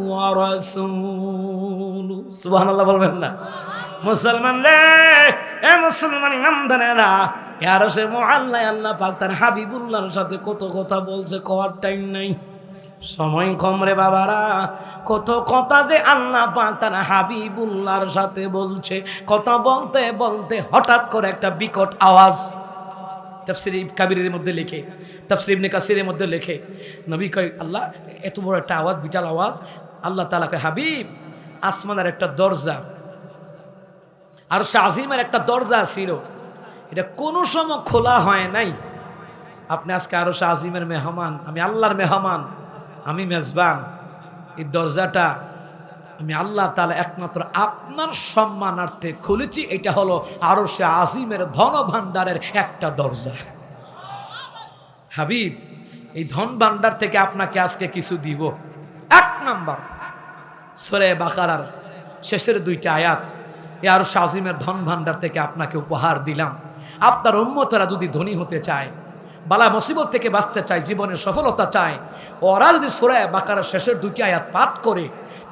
ওয়া রাসূলুহু। সুবহানাল্লাহ বলবেন না? মুসলমান রে, এ মুসলমান ইমানদারেরা, আরশে মুআল্লায় আল্লাহ পাক তার হাবিবুল্লাহর সাথে কত কথা বলছে, কওয়ার টাইম নাই। সময় কম রে বাবারা, কত কথা যে আল্লাহ পাক তার হাবিবুল্লাহর সাথে বলছে। কথা বলতে বলতে হঠাৎ করে একটা বিকট আওয়াজ, তাফসীর কাবীরের মধ্যে লেখে, তাফসীর ইবনে কাসিরের মধ্যে লেখে, নবী কয় আল্লাহ এত বড় একটা আওয়াজ, বিশাল আওয়াজ। আল্লাহ তাআলা কয় হাবিব, আসমানের একটা দরজা, আরশে আজিমের একটা দরজা ছিল, এটা কোনো সময় খোলা হয় নাই। আপনি আজকে আরশে আজিমের মেহমান, আমি আল্লাহর মেহমান, আমি মেজবান। এই দরজাটা আমি আল্লাহ তাআলা একমাত্র আপনার সম্মানার্থে খুলেছি। এটা হলো আরশে আজিমের ধন ভাণ্ডারের একটা দরজা। হাবিব, এই ধন ভাণ্ডার থেকে আপনাকে আজকে কিছু দিব। এক নাম্বার, সূরা বাকারার শেষের 2টা আয়াত, এই আরশে আজিমের ধন ভাণ্ডার থেকে আপনাকে উপহার দিলাম। আপনার উম্মতরা যদি ধনী হতে চায়, বালা মুসিবত থেকে বাঁচতে চায়, জীবনে সফলতা চায়, ওরা যদি সূরা বাকারার শেষের 2টি আয়াত পাঠ করে,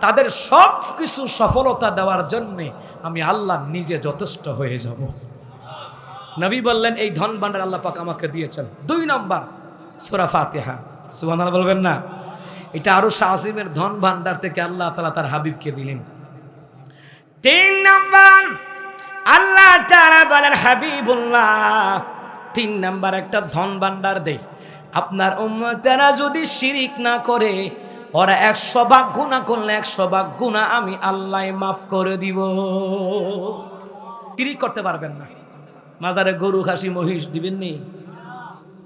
তাদের সব কিছু সফলতা দেওয়ার জন্যে আমি আল্লাহ নিজে যথেষ্ট হয়ে যাব। নবী বললেন এই ধন ভাণ্ডার আল্লাহ পাক আমাকে দিয়েছেন। 2 নম্বর সূরা ফাতিহা, সুবহানাল্লাহ বলবেন না? এটা আরশে আজিমের ধন ভাণ্ডার থেকে আল্লাহ তাআলা তার হাবিবকে দিলেন। 3 নম্বর আল্লাহ তাআলা বলেন হাবিবুল্লাহ 3 নাম্বার একটা ধন ভাণ্ডার দেই, আপনার উম্মতেরা যদি শিরিক না করে, ওরা 100 ভাগ গুনাহ করলে 100 ভাগ গুনাহ আমি আল্লাহ মাফ করে দিব। শিরিক করতে পারবেন না। মাজারে গরু খাসি মহিষ দিবেন নি?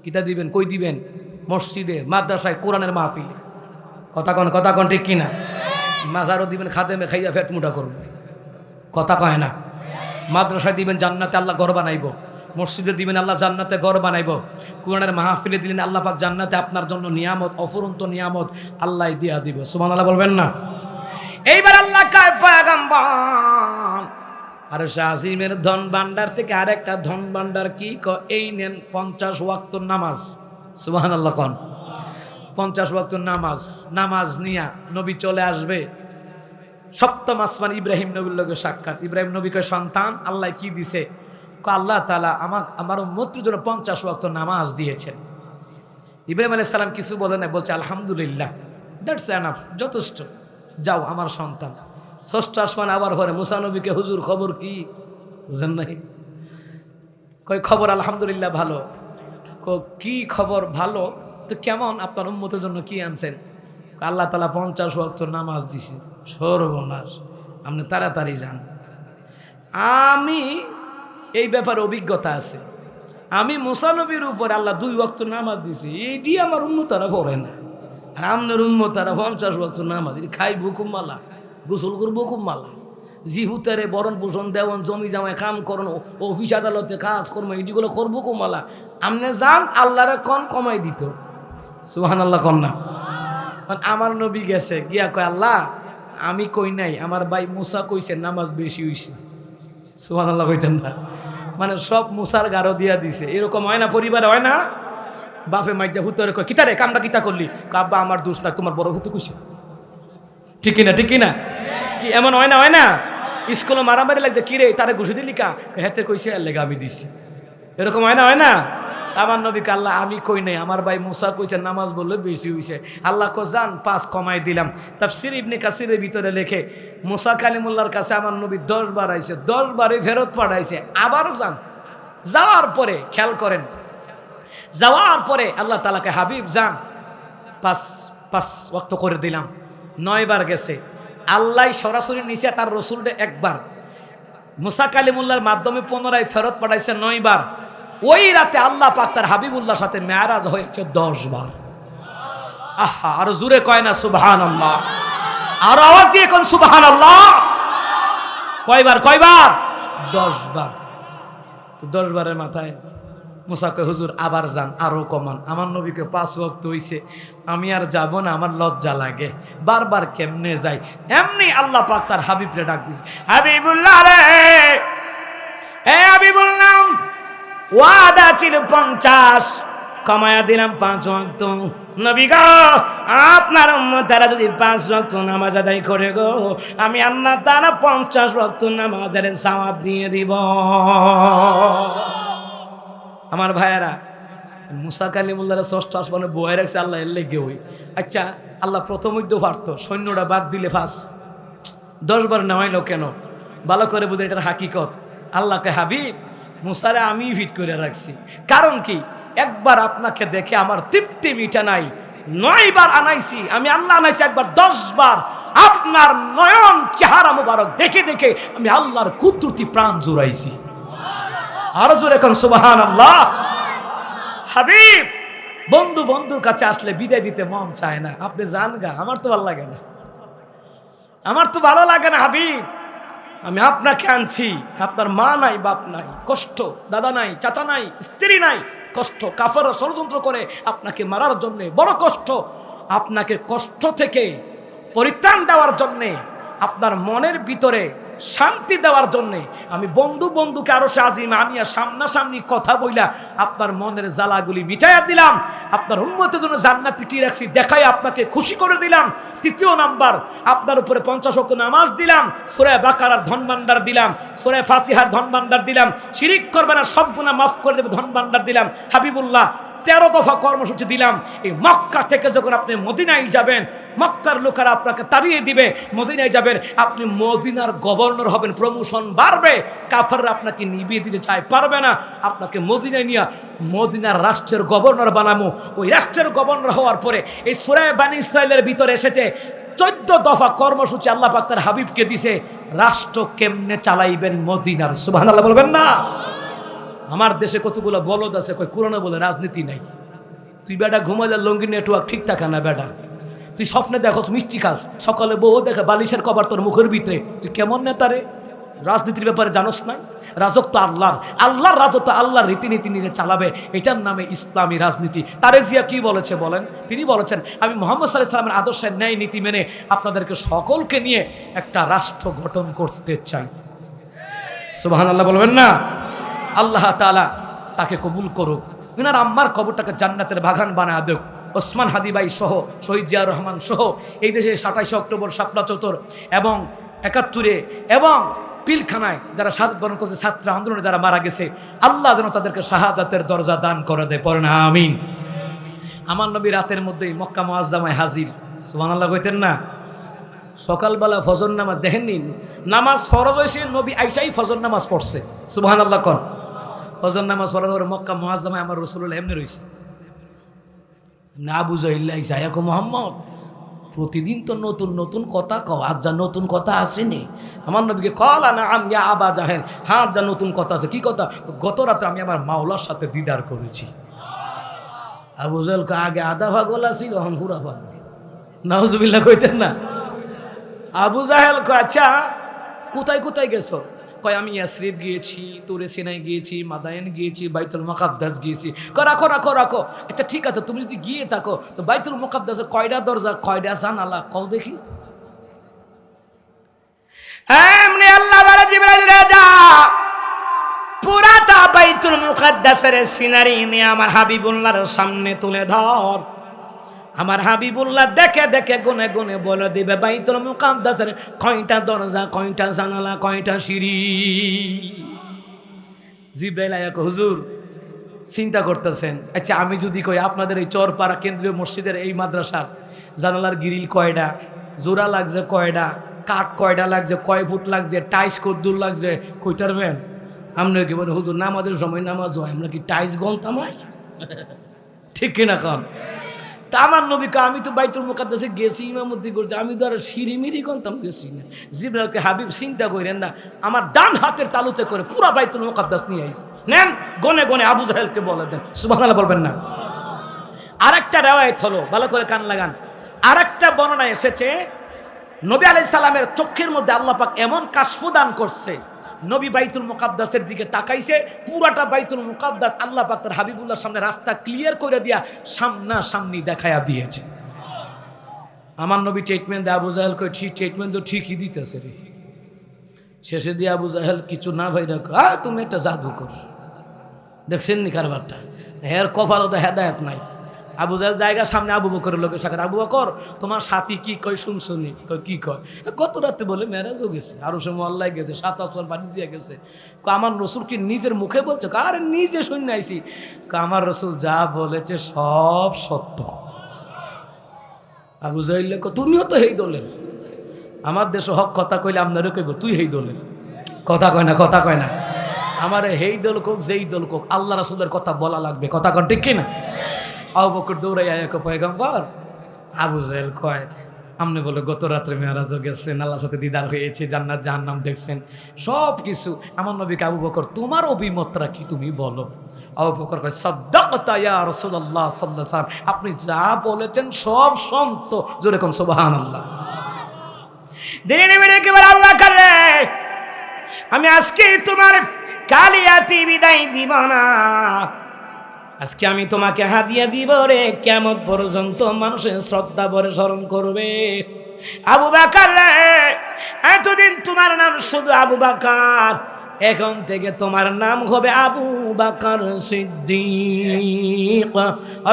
কিতা দিবেন? কই দিবেন? মসজিদে, মাদ্রাসায়, কোরআনের মাহফিলে। কথা কন ঠিক কিনা? মাজারও দিবেন, খাদেমে খাইয়া পেট মুটা করবে, কথা কয় না। মাদ্রাসায় দিবেন, জান্নাতে আল্লাহ ঘর বানাইব। মসজিদে দিবেন, আল্লাহ জান্নাতে ঘর বানাইব। কোরআনের মাহফিলে দিলেন, আল্লাহ পাক জান্নাতে আপনার জন্য নিয়ামত, অফুরন্ত নিয়ামত আল্লাহ দিয়া দিবে। সুবহানাল্লাহ বলবেন না? এইবার আল্লাহ কয় পয়গম্বর, আরশে আজিমের ধন ভাণ্ডার থেকে আরেকটা ধন ভাণ্ডার কি কয়, এই নেন 50 ওয়াক্ত নামাজ। সুবহানাল্লাহ কোন? 50 ওয়াক্ত নামাজ। নামাজ নিয়া নবী চলে আসবে। সপ্তম আসমান ইব্রাহিম নবীর লগে সাক্ষাৎ। ইব্রাহিম নবীকে সন্তান আল্লাহ কি দিছে? আল্লাহ তাআলা আমার উম্মতের জন্য 50 ওয়াক্ত নামাজ দিয়েছেন। ইব্রাহিম আলাইহিস সালাম কিছু বলে না, বলছে আলহামদুলিল্লাহ, দ্যাটস এনাফ, যথেষ্ট, যাও আমার সন্তান। ষষ্ঠ আসমান আবার পরে মুসা নবীকে, হুজুর খবর কি? বুঝেন নাই? কই খবর আলহামদুলিল্লাহ ভালো। কি খবর? ভালো তো কেমন? আপনার উম্মতের জন্য কি আনছেন? আল্লাহ তাআলা 50 ওয়াক্ত নামাজ দিছে। সর্বনাশ, আপনি তাড়াতাড়ি যান। আমি এই ব্যাপারে অভিজ্ঞতা আছে। আমি মুসা নবীর উপর আল্লাহ 2 ওয়াক্ত নামাজ দিছি, এইটি আমার উম্মতারা পড়ে না। আর আপনার উম্মতারা 50 ওয়াক্ত নামাজ খাইব খুব মালা, গোসল করবো খুব মালা, জিহুতারে বরণ পোষণ দেওয়ান, জমি জামায় কাম করুন, অফিস আদালতে কাজ করবো, এইটিগুলো করবো খুব মালা। আপনি যান, আল্লাহরে কন কমাই দিত। সুবহানাল্লাহ কন না? আমার নবী গেছে, গিয়া কয় আল্লাহ আমি কই নাই, আমার ভাই মুসা কইছে নামাজ বেশি হইছে। সুবহানাল্লাহ কইতেন না? মানে সব মুসার গারো দিয়া দিছে। এরকম হয় না পরিবারে? হয় না? বাপে মাইজা হুতরে কয় কিতারে কামটা কিতা করলি? আব্বা আমার দোষ না, তোমার বড় হুতু কইছে। ঠিক কিনা? ঠিক কিনা? কি এমন হয় না? হয় না? স্কুলে মারামারি লাগছে, কিরে তারে ঘুষে দিলি কা? হেতে কইছে এর লেগে আমি দিছি। এরকম হয় না? হয় না? আমার নবীকে আল্লাহ আমি কই নাই, আমার ভাই মুসা কইছে নামাজ বললে বেশি হইছে। আল্লাহ কো যান 5 কমাই দিলাম। তাফসীর ইবনে কাসিরের ভিতরে লেখে, মুসা কালিমুল্লাহর কাছে আমার নবী 10 বার আইছে, 10 বারে ফেরত পাঠাইছে। আবার যান, যাওয়ার পরে খেয়াল করেন, যাওয়ার পরে আল্লাহ তাআলাকে হাবিব যান 5 ওয়াক্ত করে দিলাম। 9 বার গেছে। আল্লাহ সরাসরি নিচে তার রসুলকে 1 বার, মুসা কালিমুল্লাহর মাধ্যমে পুনরায় ফেরত পাঠাইছে 9 বার। ওই রাতে আল্লাহ পাক তার হাবিবুল্লাহর সাথে মেরাজ হয়েছে 10 বার। আহা, আর জোরে কয় না সুবহানাল্লাহ? আর আওয়াজ দিয়ে কোন সুবহানাল্লাহ? কয়বার? 10 বার। তো 10 বারের মাথায় মুসা কয় হুজুর আবার যান, আরো কমান। আমার নবীকে 5 ওয়াক্ত হইছে, আমি আর যাব না, আমার লজ্জা লাগে, বারবার কেমনে যাই। এমনি আল্লাহ পাক তার হাবিবরে ডাক দিয়েছে, হাবিবুল্লাহ রে, হে হাবিবুল্লাহ, ওয়াদা ছিল 50, কমায়া দিলাম 5 ওয়াক্ত। নবী গো, আপনার উম্মতেরা যদি 5 ওয়াক্ত নামাজ আদায় করে গো, আমি আল্লাহ তাআলা 50 ওয়াক্ত নামাজের সওয়াব দিয়ে দিব। আমার ভাইয়েরা, মুসা কালিমুল্লাহর ষষ্ঠ আসমানে বয়ে রাখছে আল্লাহ এর লেগে ওই। আচ্ছা আল্লাহ প্রথম যুদ্ধ পারতো, সৈন্যরা বাদ দিলে ফাঁস 10 বার নেওয়াইলো কেন? ভালো করে বুঝে এটার হাকিকত। আল্লাহকে হাবিব মুসারে আমি ফিট করে রাখছি, কারণ কি একবার আপনাকে দেখে আমার তৃপ্তি মিটা নাই, 9 বার আনাইছি আমি, আল্লাহ আনাইছি একবার 10 বার। আপনার নয়ন চেহারা মুবারক দেখে দেখে আমি আল্লাহর কুদরতি প্রাণ জুড়াইছি। আরো জোরে কোন সুবহানাল্লাহ। হাবিব বন্ধু বন্ধুর কাছে আসলে বিদায় দিতে মন চায় না, আপনি যান গা, আমার তো ভালো লাগে না, আমার তো ভালো লাগে না হাবিব। আমি আপনাকে আনছি, আপনার মা নাই বাপ নাই, কষ্ট, দাদা নাই চাচা নাই স্ত্রী নাই, কষ্ট, কাফেররা ষড়যন্ত্র করে আপনাকে মারার জন্য, বড় কষ্ট। আপনাকে কষ্ট থেকে পরিত্রাণ দেওয়ার জন্যে, আপনার মনের ভিতরে শান্তি দেওয়ার জন্যে আমি বন্ধুকে আরো আজিমে আনিয়া সামনাসামনি কথা বইলা আপনার মনের জ্বালাগুলি মিটাইয়া দিলাম। আপনার উম্মতের জন্য জান্নাতে কি রাখছি দেখাই আপনাকে খুশি করে দিলাম। 3 নাম্বার, আপনার উপরে 50 ওয়াক্ত নামাজ দিলাম, সূরা বাকারার ধন ভান্ডার দিলাম, সূরা ফাতিহার ধন ভান্ডার দিলাম, শিরিক করবে না, সব গুনাহ মাফ করে দেবে ধন ভান্ডার দিলাম। হাবিবুল্লাহ 13 দফা কর্মসূচি দিলাম। এই মক্কা থেকে যখন আপনি মদিনায় যাবেন, মক্কার লোকেরা আপনাকে তাড়িয়ে দিবে, মদিনায় যাবেন, আপনি মদিনার গভর্নর হবেন, প্রমোশন বাড়বে, কাফেররা আপনাকে নিভিয়ে দিতে চায়, পারবে না। আপনাকে মদিনায় নিয়ে মদিনার রাষ্ট্রের গভর্নর বানাবো। ওই রাষ্ট্রের গভর্নর হওয়ার পরে এই সূরা বানী ইসরাঈলের ভিতরে এসেছে 14 দফা কর্মসূচি আল্লাহ পাক তার হাবিবকে দিছে, রাষ্ট্র কেমনে চালাইবেন মদিনার। সুবহানাল্লাহ বলবেন না? আমার দেশে কতগুলো বলদ আছে, কই কোরআনে বলে রাজনীতি নাই। তুই বেটা ঘুমাইলে লঙ্গি নেটওয়ার্ক ঠিক থাকে না বেটা, তুই স্বপ্নে দেখো মিষ্টি খাস, সকালে বউ দেখে বালিশের কভার তোর মুখের ভিতরে, তুই কেমন নেতারে? রাজনীতির ব্যাপারে জানোস না? রাজত্ব আল্লাহর রাজত্ব আল্লাহর রীতিনীতি নিয়ে চালাবে, এটার নামে ইসলামী রাজনীতি। তারেক জিয়া কি বলেছে বলেন? তিনি বলেছেন আমি মুহাম্মদ সাল্লাল্লাহু আলাইহি ওয়াসাল্লামের আদর্শের ন্যায় নীতি মেনে আপনাদেরকে সকলকে নিয়ে একটা রাষ্ট্র গঠন করতে চাই। সুবহানাল্লাহ বলবেন না? আল্লাহ তাআলা তাকে কবুল করুক, ওনার আম্মার কবরটাকে জান্নাতের বাগান বানায় দেখ। ওসমান হাদি ভাই সহ, শহীদ জিয়াউর রহমান সহ এই দেশে 27 অক্টোবর, শাপলা চত্বর এবং 71 এবং পিলখানায় যারা শাহাদাত বরণ করেছে, ছাত্র আন্দোলনে যারা মারা গেছে, আল্লাহ যেন তাদেরকে শাহাদাতের দরজা দান করে দেয়, পড়েন আমিন। আমার নবী রাতের মধ্যেই মক্কা মুআজ্জামায় হাজির, সুবহানাল্লাহ কইতেন না? সকালবেলা ফজর নামাজ দেখেননি, নামাজ ফরজ হয়েছে, নবী আইসাই ফজর নামাজ পড়ছে, সুবহানাল্লাহ কোন? ফজর নামাজ পড়ার পরে মক্কা মুআজ্জামায় আমার রাসূলুল্লাহ এমনি রইছে। আবু জাহিল আইসা কো মুহাম্মদ প্রতিদিন তো নতুন নতুন কথা কও, আজ যা নতুন কথা আসেনি? আমার নবীকে কলা না আম ইয়া আবা জাহেল, হ্যাঁ যা নতুন কথা আছে। কি কথা? গত রাতে আমি আমার মাওলার সাথে দিদার করেছি। আবু জাহেল আগে আধা পাগল আছিল, এখন পুরা পাগল। নাউজুবিল্লাহ কইতেন না? আবু জাহেল কয় আচ্ছা কোথায় কোথায় গেছো? কয় আমি ইয়াসরিব গিয়েছি, তুরে সিনাই গিয়েছি, মাদায়েন গিয়েছি, বাইতুল মুকাদ্দাস গিয়েছি। রাখো রাখো রাখো, আচ্ছা ঠিক আছে, তুমি যদি গিয়ে থাকো তো বাইতুল মুকাদ্দাসে কয়টা দরজা, কয়টা জানালা কও দেখি। এমনি আল্লাহ বলে জিবরাইল রাজা পুরাটা বাইতুল মুকাদ্দাসের সিনারি নিয়ে আমার হাবিবুল্লাহর সামনে তুলে ধর। আমার হাবিবুল্লাহ দেখে দেখে গুনে গুনে বলে দিবে বাইতুল মুকাদ্দাসের কয়টা দরজা, কয়টা জানালা, কয়টা সিঁড়ি। জিবরাইল আয়া কয় হুজুর চিন্তা করতেছেন, আচ্ছা আমি যদি কই আপনাদের এই চরপাড়া কেন্দ্রীয় মসজিদের এই মাদ্রাসার জানালার গ্রিল কয়টা, জোড়া লাগছে কয়টা, কাঠ কয়টা লাগছে, কয় ফুট লাগছে, টাইস কদ্দুর লাগছে, কইতে পারবেন? আমরা কি বলে হুজুর নামাজের সময় নামাজ হয়, আমরা কি টাইস গলতাম? ঠিক কিনা কন? তা আমার নবীকে আমি তো বাইতুল মুকাদ্দাসে গেছি, ইমামতি করছি, আমি তো আর সিঁড়িমিরি গন্তাম গেছি না। জিবরাইলকে হাবিব চিন্তা করেন না, আমার ডান হাতের তালুতে করে পুরা বাইতুল মুকাদ্দাস নিয়ে আইছে, নেন গনে গনে আবু জাহেলকে বলে দেন। সুবহানাল্লাহ বলবেন না? আরেকটা রিওয়ায়াত হলো, ভালো করে কান লাগান, আরেকটা বর্ণনা এসেছে নবী আলাইহিস সালামের চোখের মধ্যে আল্লাহ পাক এমন কাশফু দান করছে, নবী বাইতুল মুকাদ্দাসের দিকে তাকাইছে, পুরাটা বাইতুল মুকাদ্দাস আল্লাহ পাক তার হাবিবুল্লাহর সামনে রাস্তা ক্লিয়ার করে দিয়া সামনাসামনি দেখায়া দিয়েছে। আমার নবী ট্রিটমেন্ট দেয়, আবু জাহেল কই ঠিক ট্রিটমেন্ট তো ঠিকই দিতেছে রে। শেষে দিয়ে আবু জাহেল কিছু না ভাই রাখো, তুমি একটা জাদুকর। দেখছেন নি কারবারটা? এর কপালও তো হেদায়েত নাই, আবু জাহেল জায়গা সামনে আবু বকরের লোকের সাথে, আবু বকর তোমার সাথী কি কয় শুনছনি? কয় কি কয়? গত রাতে বলে মেরাজও গেছে, আরো সে মহল্লায় গেছে, 7 আসমান পানি দিয়ে গেছে। আমার রসুল কি নিজের মুখে বলছে? আরে নিজে শুনে আইছি। আমার রসুল যা বলেছে সব সত্য। আবু জাহেল তুমিও তো এই দলের, আমার দেশে হক কথা কইলে আপনারও কইব তুই এই দলের। কথা কয় না, কথা কয় না। আমার হেই দল কোক যেই দল কোক আল্লাহ রাসূলের কথা বলা লাগবে, কথা কন ঠিক কিনা? আবু বকর দৌড়াই আয় পয়গম্বর। আবু জাহেল কয় আপনি বলে গত রাত্রে মেরাজও গেছেন, আল্লাহর সাথে দিদার হয়েছে, জান্নাত জাহান্নাম দেখছেন, সব কিছু। আমার নবীকে আবু বকর তোমার অভিমতটা কি তুমি বলো? আবু বকর কয় সাদ্দাকতা ইয়া রাসূলুল্লাহ সাল্লাল্লাহু আলাইহি ওয়াসাল্লাম, আপনি যা বলেছেন সব সত্য। জোরে কোন সুবহানাল্লাহ। দিনে মেরে কি বলে আবু বকর রে, আমি আজকে তোমার কালিয়াতি বিদায় দিব না, আজকে আমি তোমাকে হাদিয়া দিব রে, কিয়ামত পর্যন্ত মানুষের শ্রদ্ধা ভরে স্মরণ করবে। আবু বকর রে, এতদিন তোমার নাম শুধু আবু বকর, এখন থেকে তোমার নাম হবে আবু বকর সিদ্দিক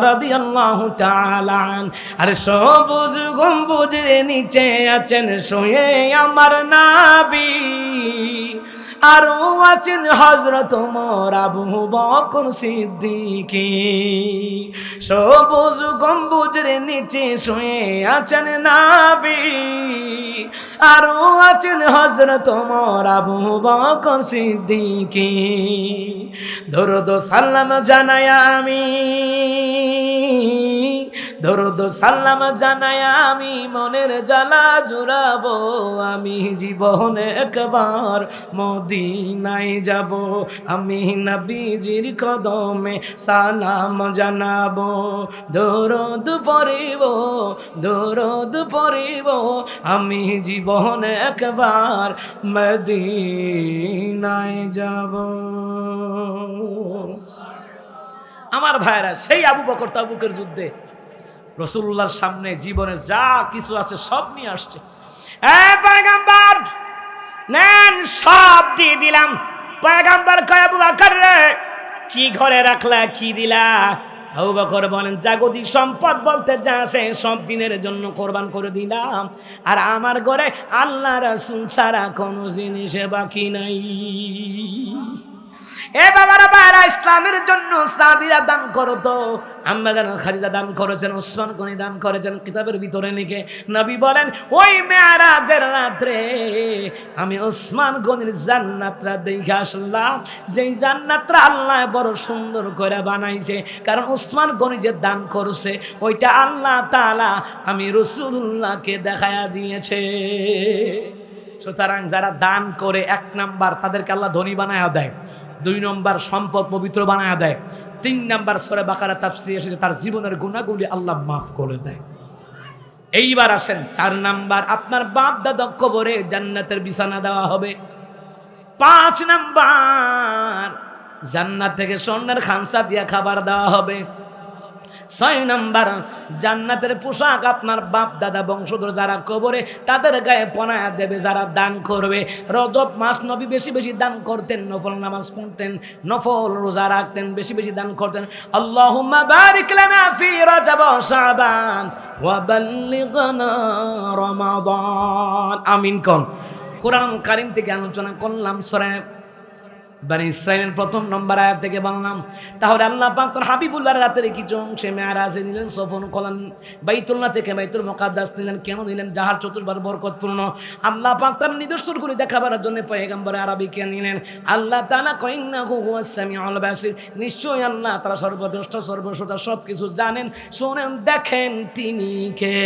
রাদিয়াল্লাহু তাআলা আন। আর সবুজ গম্বুজের নিচে আছেন শুয়ে আমার নবী, আর আছেন হযরত ওমর আবু বকর সিদ্দিক। সবুজ গম্বুজের নিচে শুয়ে আছেন নবী, আর আছেন হযরত ওমর আবু বকর সিদ্দিক। দরুদ সালাম জানাই আমি, দরুদ সালাম জানাই আমি, মনের জ্বালা জুড়াবো আমি, জীবনে একবার মদিনায় যাব, আমি নবীজির কদমে সালাম জানাবো। দরুদ পড়িব, দরুদ পড়িব, আমি জীবনে একবার মদিনায় যাব। আমার ভাইরা, সেই আবু বকর তাবুকের যুদ্ধে রাসূলুল্লাহর সামনে জীবনের যা কিছু আছে সব নিয়ে আসছে। পয়গম্বর নেন, সব দিয়ে দিলাম। পয়গম্বর কয় আবু বকর রে, কি ঘরে রাখলা, কি দিলা? আবু বকর বলেন জাগতিক সম্পদ বলতে যা আছে সব দিনের জন্য কোরবান করে দিলাম, আর আমার ঘরে আল্লাহ রাসূল ছাড়া কোনো জিনিস বাকি নাই। এ বাবারা বারা, ইসলামের জন্য সাহাবীরা দান করতো। আম্মা জান খাদিজা দান করেছেন, ওসমান গনি দান করেছেন। কিতাবের ভিতরে লিখে নবী বলেন ওই মেরাজের রাতে আমি ওসমান গনির জান্নাতটা দেখে আসলাম, যেই জান্নাতটা আল্লাহ বড় সুন্দর করে বানাইছে, কারণ ওসমান গনি যে দান করছে ওইটা আল্লাহ তাআলা আমি রাসূলুল্লাহকে দেখায়া দিয়েছে। সুতরাং যারা দান করে 1 নাম্বার তাদেরকে আল্লাহ ধনী বানায়া দেয়, 2 নম্বর সম্পদ পবিত্র বানায়া দেয়, 3 নম্বর সূরা বাকারা তাফসীরে এসেছে তার জীবনের গুনাহগুলি আল্লাহ মাফ করে দেয়। এইবার আসেন 4 নাম্বার, আপনার বাপ দাদা কবরে জান্নাতের বিছানা দেওয়া হবে। 5 নাম্বার, জান্নাত থেকে স্বর্ণের খামসা দিয়ে খাবার দেওয়া হবে। 6 নাম্বার, জান্নাতের পোশাক আপনার বাপ দাদা বংশধর যারা কবরে তাদের গায়ে পরায়া দেবে যারা দান করবে। রজব মাস নবী বেশি বেশি দান করতেন, নফল নামাজ পড়তেন, নফল রোজা রাখতেন, বেশি বেশি দান করতেন। আল্লাহুম্মা বারিক লানা ফি রজব ওয়া শাবান ওয়া বাল্লিগনা রমাদান। আমিন কোন। কোরআন কারীম থেকে আলোচনা করলাম সূরা বনি ইসরাঈলের 1 নম্বর আয়াত থেকে বললাম। তাহলে আল্লাহ পাক তার হাবিবুল্লাহর রাতের কিছু অংশে মেরাজে নিলেন, সফর করলেন, বাইতুল্লাহ থেকে বাইতুল মুকাদ্দাস নিলেন। কেন নিলেন? যাহার চতুর্বার বরকতপূর্ণ। আল্লাহ পাক তার নিদর্শনগুলি দেখাবার জন্য পয়গম্বর আরবীকে নিলেন। আল্লাহ তাআলা কইন্নাহু হুয়াস সামিউল বাসির, নিশ্চয়ই আল্লাহ তাআলা সর্বদ্রষ্টা সর্বশ্রোতা, সবকিছু জানেন, শোনেন, দেখেন তিনি কে।